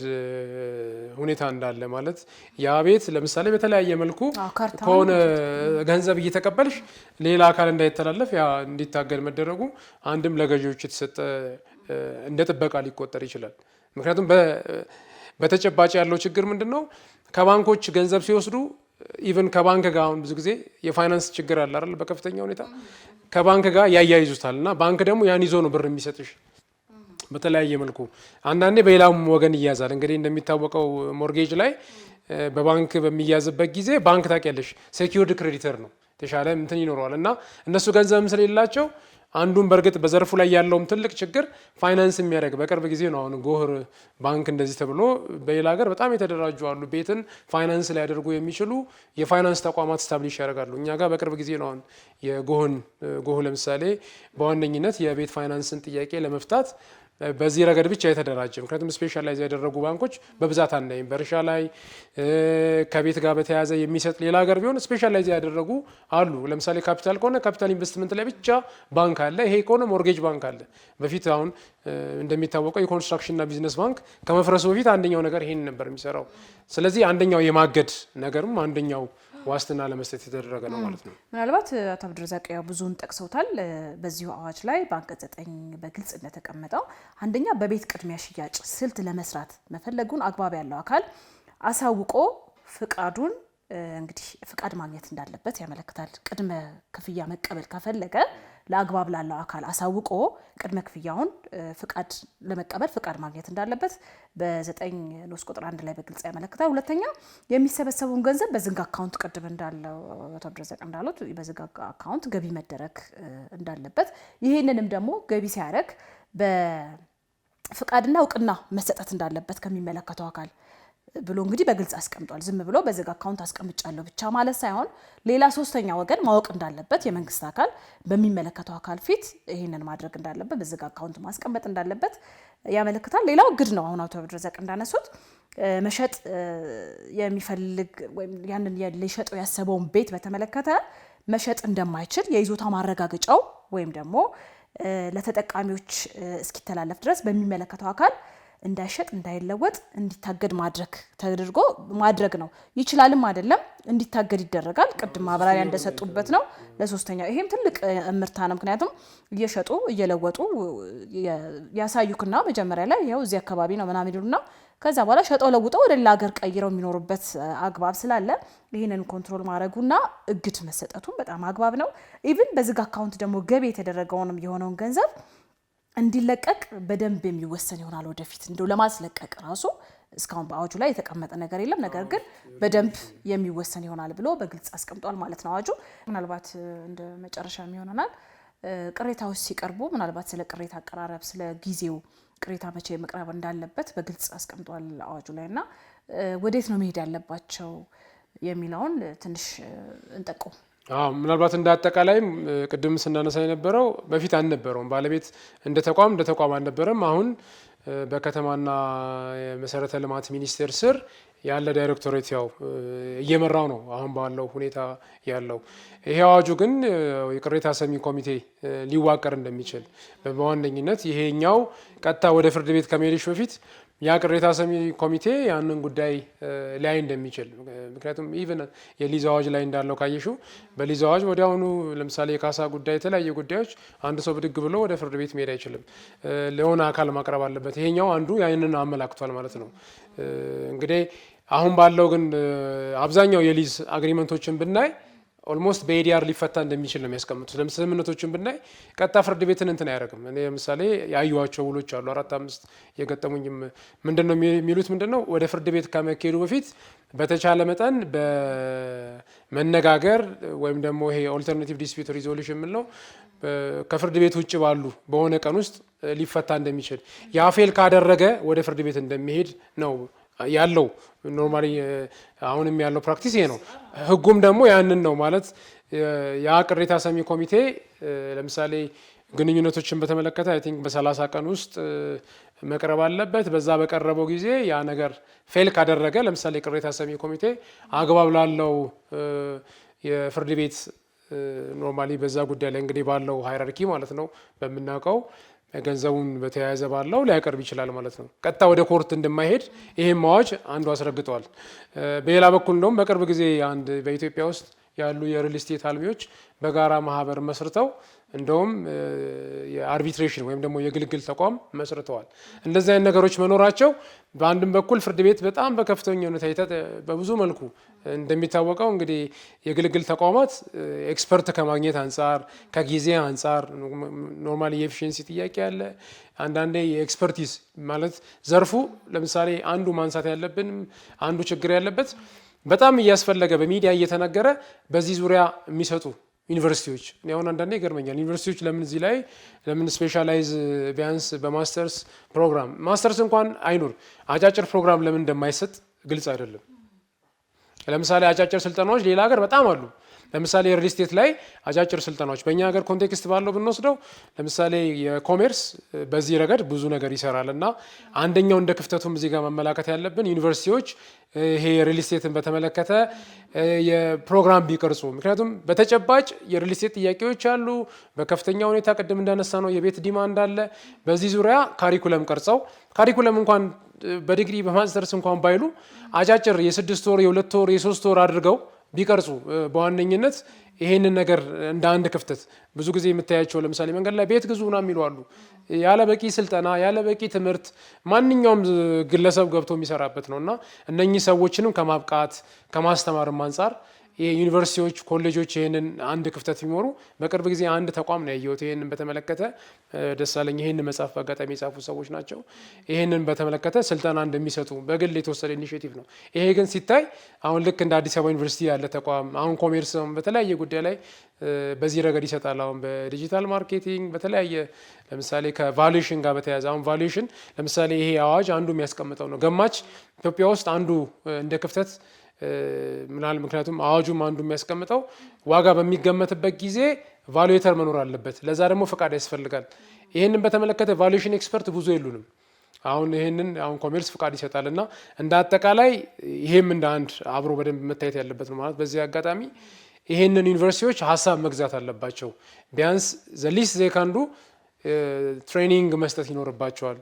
[SPEAKER 2] ሁኔታ እንዳለ ማለት ያ ቤት ለምሳሌ በተለያየ መልኩ ከሆነ ገንዘብ እየተቀበልሽ ሌላ አካል እንዳይተላለፍ ያ እንዲታገድ መደረጉ አንድም ለገዢዎች የተሰጠ እንደ ጥበቃ ሊቆጠር ይችላል። ምክንያቱም በተጨባጭ ያለው ችግር ምንድነው? ከባንኮች ገንዘብ ሲወስዱ ኢቨን ከባንክ ጋር አሁን ብዙ ጊዜ የፋይናንስ ችግር አለ አይደል? በከፍተኛ ሁኔታ ከባንክ ጋር ያያይዙታል እና ባንክ ደግሞ ያን ይዞ ነው ብር የሚሰጥሽ በተለያየ መልኩ። አንዳንዴ በሌላም ወገን ይያዛል። እንግዲህ እንደሚታወቀው ሞርጌጅ ላይ በባንክ በሚያዝበት ጊዜ ባንክ ታውቂያለሽ ሴኪዩርድ ክሬዲተር ነው፣ የተሻለ እንትን ይኖረዋል እና እነሱ ገንዘብም ስለሌላቸው አንዱን በእርግጥ በዘርፉ ላይ ያለውም ትልቅ ችግር ፋይናንስ የሚያደርግ በቅርብ ጊዜ ነው። አሁን ጎህር ባንክ እንደዚህ ተብሎ በሌላ ሀገር በጣም የተደራጁ አሉ። ቤትን ፋይናንስ ሊያደርጉ የሚችሉ የፋይናንስ ተቋማት ስታብሊሽ ያደርጋሉ። እኛ ጋር በቅርብ ጊዜ ነው አሁን ጎህ ለምሳሌ በዋነኝነት የቤት ፋይናንስን ጥያቄ ለመፍታት በዚህ ረገድ ብቻ የተደራጀ። ምክንያቱም ስፔሻላይዝ ያደረጉ ባንኮች በብዛት አናይም። በእርሻ ላይ ከቤት ጋር በተያያዘ የሚሰጥ ሌላ ሀገር ቢሆን ስፔሻላይዝ ያደረጉ አሉ። ለምሳሌ ካፒታል ከሆነ ካፒታል ኢንቨስትመንት ላይ ብቻ ባንክ አለ። ይሄ ከሆነ ሞርጌጅ ባንክ አለ። በፊት አሁን እንደሚታወቀው የኮንስትራክሽንና ቢዝነስ ባንክ ከመፍረሱ በፊት አንደኛው ነገር ይሄን ነበር የሚሰራው። ስለዚህ አንደኛው የማገድ ነገርም አንደኛው ዋስትና ለመስጠት የተደረገ ነው ማለት ነው።
[SPEAKER 1] ምናልባት አቶ አብዱረዛቅ ብዙውን ጠቅሰውታል። በዚሁ አዋጅ ላይ በአንቀጽ 9 በግልጽ እንደተቀመጠው አንደኛ በቤት ቅድሚያ ሽያጭ ስልት ለመስራት መፈለጉን አግባብ ያለው አካል አሳውቆ ፍቃዱን እንግዲህ ፍቃድ ማግኘት እንዳለበት ያመለክታል። ቅድመ ክፍያ መቀበል ከፈለገ ለአግባብ ላለው አካል አሳውቆ ቅድመ ክፍያውን ፍቃድ ለመቀበል ፍቃድ ማግኘት እንዳለበት በ9 ንዑስ ቁጥር 1 ላይ በግልጽ ያመለክታል። ሁለተኛ የሚሰበሰበውን ገንዘብ በዝግ አካውንት ቅድም እንዳለው አቶ አብዱረዛቅ እንዳሉት በዝግ አካውንት ገቢ መደረግ እንዳለበት፣ ይህንንም ደግሞ ገቢ ሲያደርግ በፍቃድና እውቅና መሰጠት እንዳለበት ከሚመለከተው አካል ብሎ እንግዲህ በግልጽ አስቀምጧል። ዝም ብሎ በዝግ አካውንት አስቀምጫለሁ ብቻ ማለት ሳይሆን ሌላ ሶስተኛ ወገን ማወቅ እንዳለበት የመንግስት አካል በሚመለከተው አካል ፊት ይህንን ማድረግ እንዳለበት በዝግ አካውንት ማስቀመጥ እንዳለበት ያመለክታል። ሌላው ግድ ነው። አሁን አቶ አብዱረዛቅ እንዳነሱት መሸጥ የሚፈልግ ወይም ያንን ሊሸጠው ያሰበውን ቤት በተመለከተ መሸጥ እንደማይችል የይዞታ ማረጋገጫው ወይም ደግሞ ለተጠቃሚዎች እስኪተላለፍ ድረስ በሚመለከተው አካል እንዳይሸጥ እንዳይለወጥ እንዲታገድ ማድረግ ነው። ይችላልም አይደለም እንዲታገድ ይደረጋል። ቅድም ማብራሪያ እንደሰጡበት ነው። ለሶስተኛው ይሄም ትልቅ እምርታ ነው። ምክንያቱም እየሸጡ እየለወጡ ያሳዩክና መጀመሪያ ላይ ያው እዚህ አካባቢ ነው ምናምን ይሉና ከዛ በኋላ ሸጠው ለውጠው ወደ ሌላ ሀገር ቀይረው የሚኖሩበት አግባብ ስላለ ይህንን ኮንትሮል ማድረጉና እግድ መሰጠቱ በጣም አግባብ ነው። ኢቭን በዝግ አካውንት ደግሞ ገቢ የተደረገውንም የሆነውን ገንዘብ እንዲለቀቅ በደንብ የሚወሰን ይሆናል። ወደፊት እንደው ለማስለቀቅ ራሱ እስካሁን በአዋጁ ላይ የተቀመጠ ነገር የለም። ነገር ግን በደንብ የሚወሰን ይሆናል ብሎ በግልጽ አስቀምጧል ማለት ነው አዋጁ። ምናልባት እንደ መጨረሻ ይሆናል ቅሬታዎች ሲቀርቡ ምናልባት ስለ ቅሬታ አቀራረብ፣ ስለ ጊዜው ቅሬታ መቼ መቅረብ እንዳለበት በግልጽ አስቀምጧል አዋጁ ላይ እና ወዴት ነው መሄድ ያለባቸው የሚለውን ትንሽ እንጠቁም።
[SPEAKER 2] ምናልባት እንደ አጠቃላይም ቅድም ስናነሳ የነበረው በፊት አልነበረውም። ባለቤት እንደ ተቋም አልነበረም። አሁን በከተማና የመሰረተ ልማት ሚኒስቴር ስር ያለ ዳይሬክቶሬት ያው እየመራው ነው አሁን ባለው ሁኔታ ያለው። ይሄ አዋጁ ግን የቅሬታ ሰሚ ኮሚቴ ሊዋቀር እንደሚችል በዋነኝነት ይሄኛው ቀጥታ ወደ ፍርድ ቤት ከመሄድሽ በፊት ያ ቅሬታ ሰሚ ኮሚቴ ያንን ጉዳይ ሊያይ እንደሚችል። ምክንያቱም ኢቭን የሊዝ አዋጅ ላይ እንዳለው ካየሽው በሊዝ አዋጅ ወዲያውኑ ለምሳሌ የካሳ ጉዳይ፣ የተለያዩ ጉዳዮች አንድ ሰው ብድግ ብሎ ወደ ፍርድ ቤት መሄድ አይችልም፣ ለሆነ አካል ማቅረብ አለበት። ይሄኛው አንዱ ያንን አመላክቷል ማለት ነው። እንግዲህ አሁን ባለው ግን አብዛኛው የሊዝ አግሪመንቶችን ብናይ ኦልሞስት በኤዲአር ሊፈታ እንደሚችል ነው የሚያስቀምጡት። ለምሳሌ ስምምነቶችን ብናይ ቀጥታ ፍርድ ቤትን እንትን አያደርግም። እኔ ለምሳሌ ያዩዋቸው ውሎች አሉ 4-5 የገጠሙኝም ምንድነው የሚሉት ምንድነው ወደ ፍርድ ቤት ከመሄዱ በፊት በተቻለ መጠን በመነጋገር ወይም ደግሞ ይሄ ኦልተርናቲቭ ዲስፒዩት ሪዞሉሽን የምንለው ከፍርድ ቤት ውጭ ባሉ በሆነ ቀን ውስጥ ሊፈታ እንደሚችል ያ ፌል ካደረገ ወደ ፍርድ ቤት እንደሚሄድ ነው ያለው ኖርማሊ አሁንም ያለው ፕራክቲስ ይሄ ነው። ህጉም ደግሞ ያንን ነው ማለት ያ ቅሬታ ሰሚ ኮሚቴ ለምሳሌ ግንኙነቶችን በተመለከተ አይ ቲንክ በ30 ቀን ውስጥ መቅረብ አለበት። በዛ በቀረበው ጊዜ ያ ነገር ፌል ካደረገ ለምሳሌ ቅሬታ ሰሚ ኮሚቴ አግባብ ላለው የፍርድ ቤት ኖርማሊ በዛ ጉዳይ ላይ እንግዲህ ባለው ሃይራርኪ ማለት ነው በምናውቀው ገንዘቡን በተያያዘ ባለው ሊያቀርብ ይችላል ማለት ነው። ቀጥታ ወደ ኮርት እንደማይሄድ ይሄም አዋጅ አንዱ አስረግጠዋል። በሌላ በኩል እንደውም በቅርብ ጊዜ አንድ በኢትዮጵያ ውስጥ ያሉ የሪል ስቴት አልሚዎች በጋራ ማህበር መስርተው እንደውም የአርቢትሬሽን ወይም ደግሞ የግልግል ተቋም መስርተዋል። እንደዚህ አይነት ነገሮች መኖራቸው በአንድም በኩል ፍርድ ቤት በጣም በከፍተኛ ሁኔታ በብዙ መልኩ እንደሚታወቀው እንግዲህ የግልግል ተቋማት ኤክስፐርት ከማግኘት አንጻር ከጊዜ አንጻር ኖርማሊ የኤፊሽንሲ ጥያቄ አለ። አንዳንዴ የኤክስፐርቲዝ ማለት ዘርፉ ለምሳሌ አንዱ ማንሳት ያለብን አንዱ ችግር ያለበት በጣም እያስፈለገ በሚዲያ እየተነገረ በዚህ ዙሪያ የሚሰጡ ዩኒቨርሲቲዎች እኔ አሁን አንዳንዴ ይገርመኛል። ዩኒቨርሲቲዎች ለምን እዚህ ላይ ለምን ስፔሻላይዝ ቢያንስ በማስተርስ ፕሮግራም ማስተርስ እንኳን አይኑር አጫጭር ፕሮግራም ለምን እንደማይሰጥ ግልጽ አይደለም። ለምሳሌ አጫጭር ስልጠናዎች ሌላ ሀገር በጣም አሉ። ለምሳሌ ሪል ስቴት ላይ አጫጭር ስልጠናዎች በእኛ ሀገር ኮንቴክስት ባለው ብንወስደው ለምሳሌ የኮሜርስ በዚህ ረገድ ብዙ ነገር ይሰራል እና አንደኛው እንደ ክፍተቱም እዚህ ጋር መመላከት ያለብን ዩኒቨርሲቲዎች ይሄ ሪል ስቴትን በተመለከተ የፕሮግራም ቢቀርጹ። ምክንያቱም በተጨባጭ የሪል ስቴት ጥያቄዎች አሉ በከፍተኛ ሁኔታ ቅድም እንዳነሳ ነው የቤት ዲማንድ አለ። በዚህ ዙሪያ ካሪኩለም ቀርጸው ካሪኩለም እንኳን በዲግሪ በማስተርስ እንኳን ባይሉ አጫጭር የ6 ወር የ2 ወር የ3 ወር አድርገው ቢቀርጹ በዋነኝነት ይሄንን ነገር እንደ አንድ ክፍተት ብዙ ጊዜ የምታያቸው ለምሳሌ መንገድ ላይ ቤት ግዙ ምናምን የሚሉ አሉ። ያለ በቂ ስልጠና ያለ በቂ ትምህርት ማንኛውም ግለሰብ ገብቶ የሚሰራበት ነውና እነኚህ ሰዎችንም ከማብቃት ከማስተማርም አንጻር ዩኒቨርሲቲዎች ኮሌጆች ይሄንን አንድ ክፍተት ቢኖሩ በቅርብ ጊዜ አንድ ተቋም ነው ያየሁት ይሄንን በተመለከተ ደሳለኝ ይሄንን መጽሐፍ በአጋጣሚ የጻፉ ሰዎች ናቸው። ይሄንን በተመለከተ ስልጠና እንደሚሰጡ በግል የተወሰደ ኢኒሼቲቭ ነው። ይሄ ግን ሲታይ አሁን ልክ እንደ አዲስ አበባ ዩኒቨርሲቲ ያለ ተቋም አሁን ኮሜርስ በተለያየ ጉዳይ ላይ በዚህ ረገድ ይሰጣል። አሁን በዲጂታል ማርኬቲንግ በተለያየ ለምሳሌ ከቫሉዌሽን ጋር በተያያዘ አሁን ቫሉዌሽን ለምሳሌ ይሄ አዋጅ አንዱ የሚያስቀምጠው ነው። ገማች ኢትዮጵያ ውስጥ አንዱ እንደ ክፍተት ምክንያቱም አዋጁም አንዱ የሚያስቀምጠው ዋጋ በሚገመትበት ጊዜ ቫሉዌተር መኖር አለበት። ለዛ ደግሞ ፈቃድ ያስፈልጋል። ይህንን በተመለከተ ቫሉዌሽን ኤክስፐርት ብዙ የሉንም። አሁን ኮሜርስ ፈቃድ ይሰጣልና እንደ አጠቃላይ ይሄም እንደ አንድ አብሮ በደንብ መታየት ያለበት ነው ማለት። በዚህ አጋጣሚ ይሄንን ዩኒቨርሲቲዎች ሀሳብ መግዛት አለባቸው። ቢያንስ ዘሊስ ዜካንዱ ትሬኒንግ መስጠት ይኖርባቸዋል።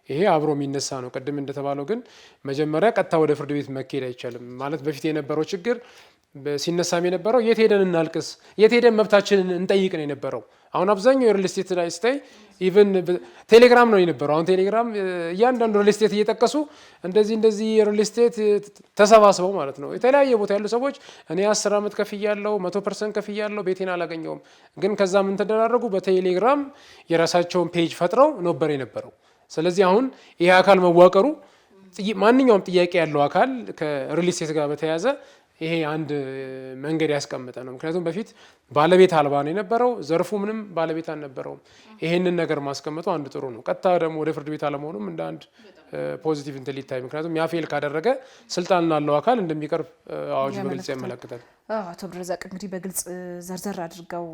[SPEAKER 2] ይሄ አብሮ የሚነሳ ነው። ቅድም እንደተባለው ግን መጀመሪያ ቀጥታ ወደ ፍርድ ቤት መካሄድ አይቻልም ማለት በፊት የነበረው ችግር ሲነሳም የነበረው የት ሄደን እናልቅስ የት ሄደን መብታችንን እንጠይቅ ነው የነበረው። አሁን አብዛኛው የሪል ስቴት ላይ ስታይ ኢቭን ቴሌግራም ነው የነበረው። አሁን ቴሌግራም እያንዳንዱ ሪል ስቴት እየጠቀሱ እንደዚህ የሪል ስቴት ተሰባስበው ማለት ነው የተለያየ ቦታ ያሉ ሰዎች እኔ 10 ዓመት ከፍያለሁ 100% ከፍያለሁ ቤቴን አላገኘውም። ግን ከዛ ምን ተደራረጉ በቴሌግራም የራሳቸውን ፔጅ ፈጥረው ነበር የነበረው። ስለዚህ አሁን ይሄ አካል መዋቀሩ ማንኛውም ጥያቄ ያለው አካል ከሪል ስቴት ጋር በተያያዘ ይሄ አንድ መንገድ ያስቀምጠ ነው። ምክንያቱም በፊት ባለቤት አልባ ነው የነበረው ዘርፉ ምንም ባለቤት አልነበረውም። ይሄንን ነገር ማስቀመጡ አንድ ጥሩ ነው። ቀጥታ ደግሞ ወደ ፍርድ ቤት አለመሆኑም እንደ አንድ ፖዚቲቭ እንትን ሊታይ ምክንያቱም ያ ፌል ካደረገ ስልጣን ላለው አካል እንደሚቀርብ አዋጁ በግልጽ ያመለክታል።
[SPEAKER 1] አቶ ብረዛቅ እንግዲህ በግልጽ ዘርዘር አድርገው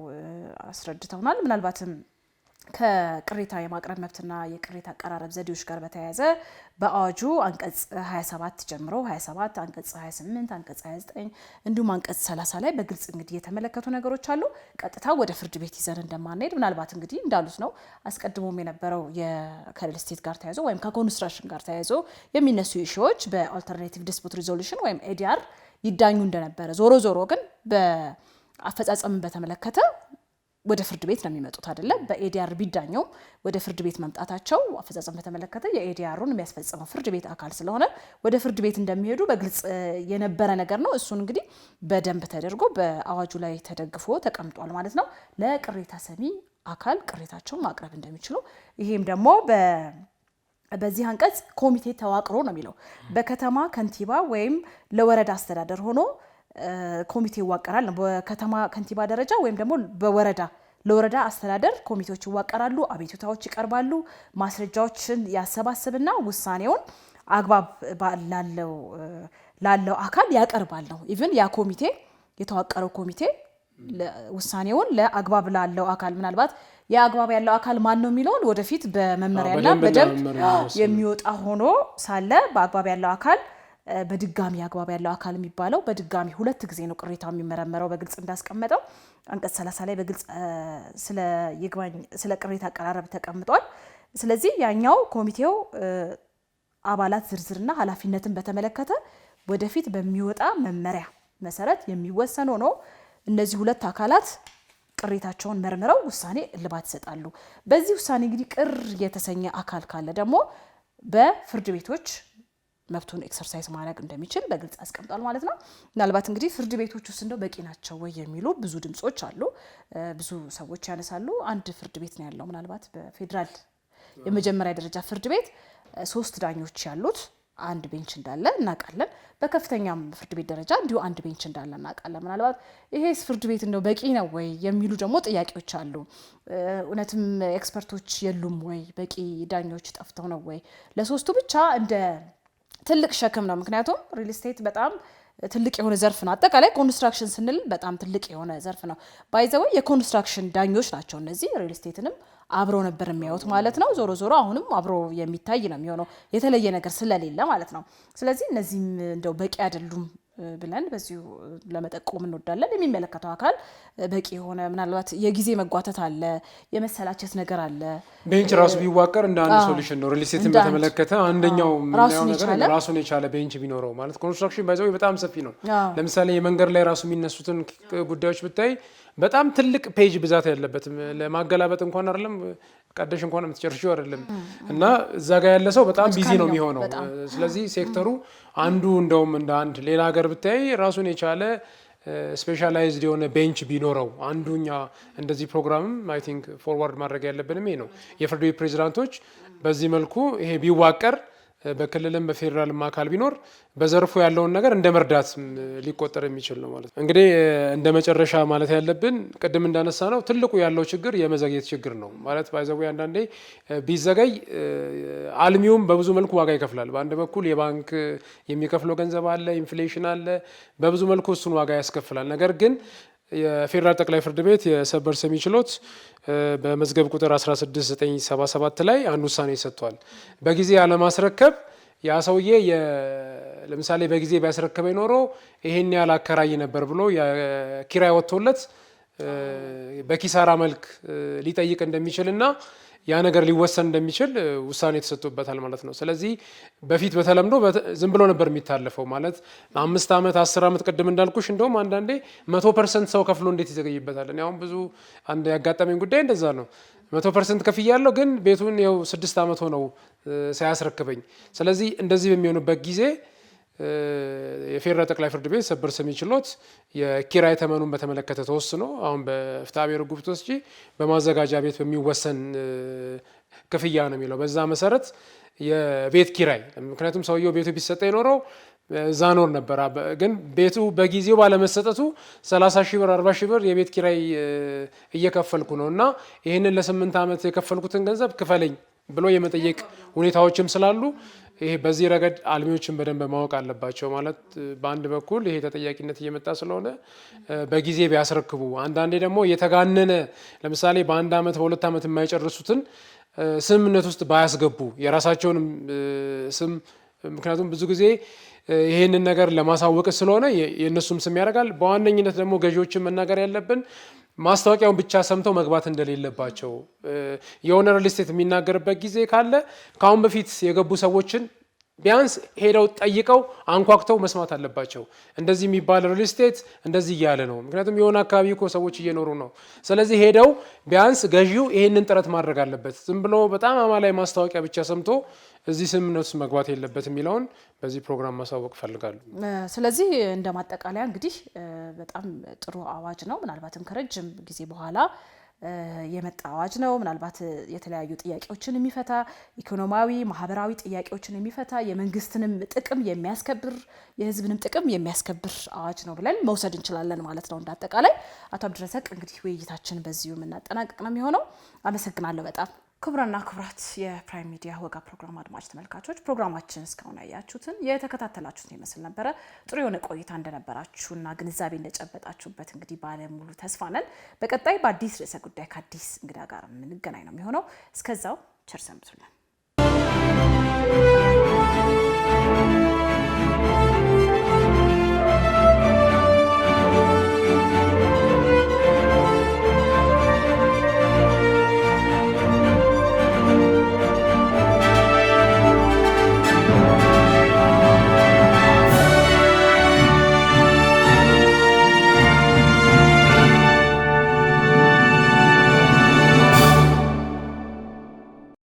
[SPEAKER 1] አስረድተውናል። ምናልባትም ከቅሬታ የማቅረብ መብትና የቅሬታ አቀራረብ ዘዴዎች ጋር በተያያዘ በአዋጁ አንቀጽ 27 ጀምሮ 27 አንቀጽ 28 አንቀጽ 29 እንዲሁም አንቀጽ 30 ላይ በግልጽ እንግዲህ የተመለከቱ ነገሮች አሉ። ቀጥታ ወደ ፍርድ ቤት ይዘን እንደማንሄድ ምናልባት እንግዲህ እንዳሉት ነው አስቀድሞም የነበረው ከሪል ስቴት ጋር ተያይዞ ወይም ከኮንስትራክሽን ጋር ተያይዞ የሚነሱ ኢሹዎች በአልተርኔቲቭ ዲስፑት ሪዞሉሽን ወይም ኤዲአር ይዳኙ እንደነበረ ዞሮ ግን በአፈጻጸም በተመለከተ ወደ ፍርድ ቤት ነው የሚመጡት አይደለ? በኤዲአር ቢዳኘው ወደ ፍርድ ቤት መምጣታቸው አፈጻጸም በተመለከተ የኤዲአሩን የሚያስፈጽመው ፍርድ ቤት አካል ስለሆነ ወደ ፍርድ ቤት እንደሚሄዱ በግልጽ የነበረ ነገር ነው። እሱን እንግዲህ በደንብ ተደርጎ በአዋጁ ላይ ተደግፎ ተቀምጧል ማለት ነው። ለቅሬታ ሰሚ አካል ቅሬታቸውን ማቅረብ እንደሚችሉ ይሄም ደግሞ በዚህ አንቀጽ ኮሚቴ ተዋቅሮ ነው የሚለው በከተማ ከንቲባ ወይም ለወረዳ አስተዳደር ሆኖ ኮሚቴ ይዋቀራል። በከተማ ከንቲባ ደረጃ ወይም ደግሞ ለወረዳ አስተዳደር ኮሚቴዎች ይዋቀራሉ። አቤቱታዎች ይቀርባሉ። ማስረጃዎችን ያሰባስብና ውሳኔውን አግባብ ላለው አካል ያቀርባል ነው። ኢቭን ያ ኮሚቴ የተዋቀረው ኮሚቴ ውሳኔውን ለአግባብ ላለው አካል ምናልባት የአግባብ ያለው አካል ማን ነው የሚለውን ወደፊት በመመሪያና በደንብ የሚወጣ ሆኖ ሳለ በአግባብ ያለው አካል በድጋሚ አግባብ ያለው አካል የሚባለው በድጋሚ 2 ጊዜ ነው ቅሬታው የሚመረመረው በግልጽ እንዳስቀመጠው አንቀጽ 30 ላይ በግልጽ ስለ ቅሬታ አቀራረብ ተቀምጧል። ስለዚህ ያኛው ኮሚቴው አባላት ዝርዝርና ኃላፊነትን በተመለከተ ወደፊት በሚወጣ መመሪያ መሰረት የሚወሰን ሆኖ እነዚህ 2 አካላት ቅሬታቸውን መርምረው ውሳኔ እልባት ይሰጣሉ። በዚህ ውሳኔ እንግዲህ ቅር የተሰኘ አካል ካለ ደግሞ በፍርድ ቤቶች መብቱን ኤክሰርሳይዝ ማድረግ እንደሚችል በግልጽ አስቀምጧል ማለት ነው። ምናልባት እንግዲህ ፍርድ ቤቶች ውስጥ እንደው በቂ ናቸው ወይ የሚሉ ብዙ ድምጾች አሉ፣ ብዙ ሰዎች ያነሳሉ። አንድ ፍርድ ቤት ነው ያለው ምናልባት በፌዴራል የመጀመሪያ ደረጃ ፍርድ ቤት 3 ዳኞች ያሉት አንድ ቤንች እንዳለ እናውቃለን። በከፍተኛም ፍርድ ቤት ደረጃ እንዲሁ አንድ ቤንች እንዳለ እናውቃለን። ምናልባት ይሄስ ፍርድ ቤት እንደው በቂ ነው ወይ የሚሉ ደግሞ ጥያቄዎች አሉ። እውነትም ኤክስፐርቶች የሉም ወይ? በቂ ዳኞች ጠፍተው ነው ወይ? ለሶስቱ ብቻ እንደ ትልቅ ሸክም ነው። ምክንያቱም ሪል ስቴት በጣም ትልቅ የሆነ ዘርፍ ነው። አጠቃላይ ኮንስትራክሽን ስንል በጣም ትልቅ የሆነ ዘርፍ ነው። ባይዘው የኮንስትራክሽን ዳኞች ናቸው እነዚህ። ሪል ስቴትንም አብሮ ነበር የሚያዩት ማለት ነው። ዞሮ ዞሮ አሁንም አብሮ የሚታይ ነው የሚሆነው የተለየ ነገር ስለሌለ ማለት ነው። ስለዚህ እነዚህም እንደው በቂ አይደሉም ብለን በዚሁ ለመጠቆም እንወዳለን። የሚመለከተው አካል በቂ የሆነ ምናልባት የጊዜ መጓተት አለ፣ የመሰላቸት ነገር አለ።
[SPEAKER 2] ቤንች ራሱ ቢዋቀር እንደ አንድ ሶሉሽን ነው። ሪል ስቴትን በተመለከተ አንደኛው ምናየው ነገር ራሱን የቻለ ቤንች ቢኖረው ማለት ኮንስትራክሽን ባይዘው በጣም ሰፊ ነው። ለምሳሌ የመንገድ ላይ ራሱ የሚነሱትን ጉዳዮች ብታይ በጣም ትልቅ ፔጅ ብዛት ያለበትም ለማገላበጥ እንኳን አይደለም ቀደሽ እንኳን የምትጨርሺው አይደለም እና እዛ ጋር ያለ ሰው በጣም ቢዚ ነው የሚሆነው። ስለዚህ ሴክተሩ አንዱ እንደውም እንደ አንድ ሌላ ሀገር ብታይ ራሱን የቻለ ስፔሻላይዝድ የሆነ ቤንች ቢኖረው አንዱኛ እንደዚህ ፕሮግራምም አይ ቲንክ ፎርዋርድ ማድረግ ያለብንም ይሄ ነው። የፍርድ ቤት ፕሬዚዳንቶች በዚህ መልኩ ይሄ ቢዋቀር በክልልም በፌዴራልም አካል ቢኖር በዘርፉ ያለውን ነገር እንደ መርዳት ሊቆጠር የሚችል ነው ማለት ነው። እንግዲህ እንደ መጨረሻ ማለት ያለብን ቅድም እንዳነሳ ነው ትልቁ ያለው ችግር የመዘግየት ችግር ነው ማለት ባይዘው አንዳንዴ ቢዘገይ አልሚውም በብዙ መልኩ ዋጋ ይከፍላል። በአንድ በኩል የባንክ የሚከፍለው ገንዘብ አለ፣ ኢንፍሌሽን አለ፣ በብዙ መልኩ እሱን ዋጋ ያስከፍላል። ነገር ግን የፌዴራል ጠቅላይ ፍርድ ቤት የሰበር ሰሚ ችሎት በመዝገብ ቁጥር 16977 ላይ አንድ ውሳኔ ሰጥቷል። በጊዜ ያለማስረከብ ያ ሰውዬ ለምሳሌ በጊዜ ቢያስረከበ ኖሮ ይሄን ያህል አከራይ ነበር ብሎ የኪራይ ወጥቶለት በኪሳራ መልክ ሊጠይቅ እንደሚችልና ያ ነገር ሊወሰን እንደሚችል ውሳኔ ተሰጥቶበታል ማለት ነው። ስለዚህ በፊት በተለምዶ ዝም ብሎ ነበር የሚታለፈው ማለት 5 ዓመት 10 ዓመት ቅድም እንዳልኩሽ እንደውም አንዳንዴ 100% ሰው ከፍሎ እንዴት ይዘገይበታል? እኔ አሁን ብዙ አንድ ያጋጠመኝ ጉዳይ እንደዛ ነው። 100% ከፍያለሁ ግን ቤቱን ያው 6 ዓመት ሆነው ሳያስረክበኝ። ስለዚህ እንደዚህ በሚሆንበት ጊዜ የፌዴራል ጠቅላይ ፍርድ ቤት ሰበር ሰሚ ችሎት የኪራይ ተመኑን በተመለከተ ተወስኖ አሁን በፍትሐብሔር ሕጉ ብትወስጂ በማዘጋጃ ቤት በሚወሰን ክፍያ ነው የሚለው። በዛ መሰረት የቤት ኪራይ ምክንያቱም ሰውየው ቤቱ ቢሰጠ የኖረው እዛ ኖር ነበር፣ ግን ቤቱ በጊዜው ባለመሰጠቱ 30 ሺህ ብር 40 ሺህ ብር የቤት ኪራይ እየከፈልኩ ነው እና ይህንን ለ8 ዓመት የከፈልኩትን ገንዘብ ክፈለኝ ብሎ የመጠየቅ ሁኔታዎችም ስላሉ ይሄ በዚህ ረገድ አልሚዎችን በደንብ ማወቅ አለባቸው። ማለት በአንድ በኩል ይሄ ተጠያቂነት እየመጣ ስለሆነ በጊዜ ቢያስረክቡ፣ አንዳንዴ ደግሞ የተጋነነ ለምሳሌ በ1 ዓመት በ2 ዓመት የማይጨርሱትን ስምምነት ውስጥ ባያስገቡ የራሳቸውንም ስም ምክንያቱም ብዙ ጊዜ ይሄንን ነገር ለማሳወቅ ስለሆነ የእነሱም ስም ያደርጋል። በዋነኝነት ደግሞ ገዢዎችን መናገር ያለብን ማስታወቂያውን ብቻ ሰምተው መግባት እንደሌለባቸው የሆነ ሪል ስቴት የሚናገርበት ጊዜ ካለ ከአሁን በፊት የገቡ ሰዎችን ቢያንስ ሄደው ጠይቀው አንኳኩተው መስማት አለባቸው። እንደዚህ የሚባል ሪል ስቴት እንደዚህ እያለ ነው፣ ምክንያቱም የሆነ አካባቢ እኮ ሰዎች እየኖሩ ነው። ስለዚህ ሄደው ቢያንስ ገዢው ይሄንን ጥረት ማድረግ አለበት። ዝም ብሎ በጣም አማላይ ማስታወቂያ ብቻ ሰምቶ እዚህ ስምምነት ውስጥ መግባት የለበት የሚለውን በዚህ ፕሮግራም ማሳወቅ ፈልጋለሁ።
[SPEAKER 1] ስለዚህ እንደ ማጠቃለያ እንግዲህ በጣም ጥሩ አዋጅ ነው። ምናልባትም ከረጅም ጊዜ በኋላ የመጣ አዋጅ ነው። ምናልባት የተለያዩ ጥያቄዎችን የሚፈታ ኢኮኖሚያዊ፣ ማህበራዊ ጥያቄዎችን የሚፈታ የመንግስትንም ጥቅም የሚያስከብር የህዝብንም ጥቅም የሚያስከብር አዋጅ ነው ብለን መውሰድ እንችላለን ማለት ነው። እንዳጠቃላይ አቶ አብዱረዛቅ እንግዲህ ውይይታችን በዚሁ የምናጠናቀቅ ነው የሚሆነው። አመሰግናለሁ በጣም ክቡራና ክቡራት የፕራይም ሚዲያ ወጋ ፕሮግራም አድማጭ ተመልካቾች ፕሮግራማችን እስካሁን ያያችሁትን የተከታተላችሁትን ይመስል ነበረ። ጥሩ የሆነ ቆይታ እንደነበራችሁና ግንዛቤ እንደጨበጣችሁበት እንግዲህ ባለሙሉ ተስፋ ነን። በቀጣይ በአዲስ ርዕሰ ጉዳይ ከአዲስ እንግዳ ጋር የምንገናኝ ነው የሚሆነው። እስከዛው ቸር ሰንብቱልን።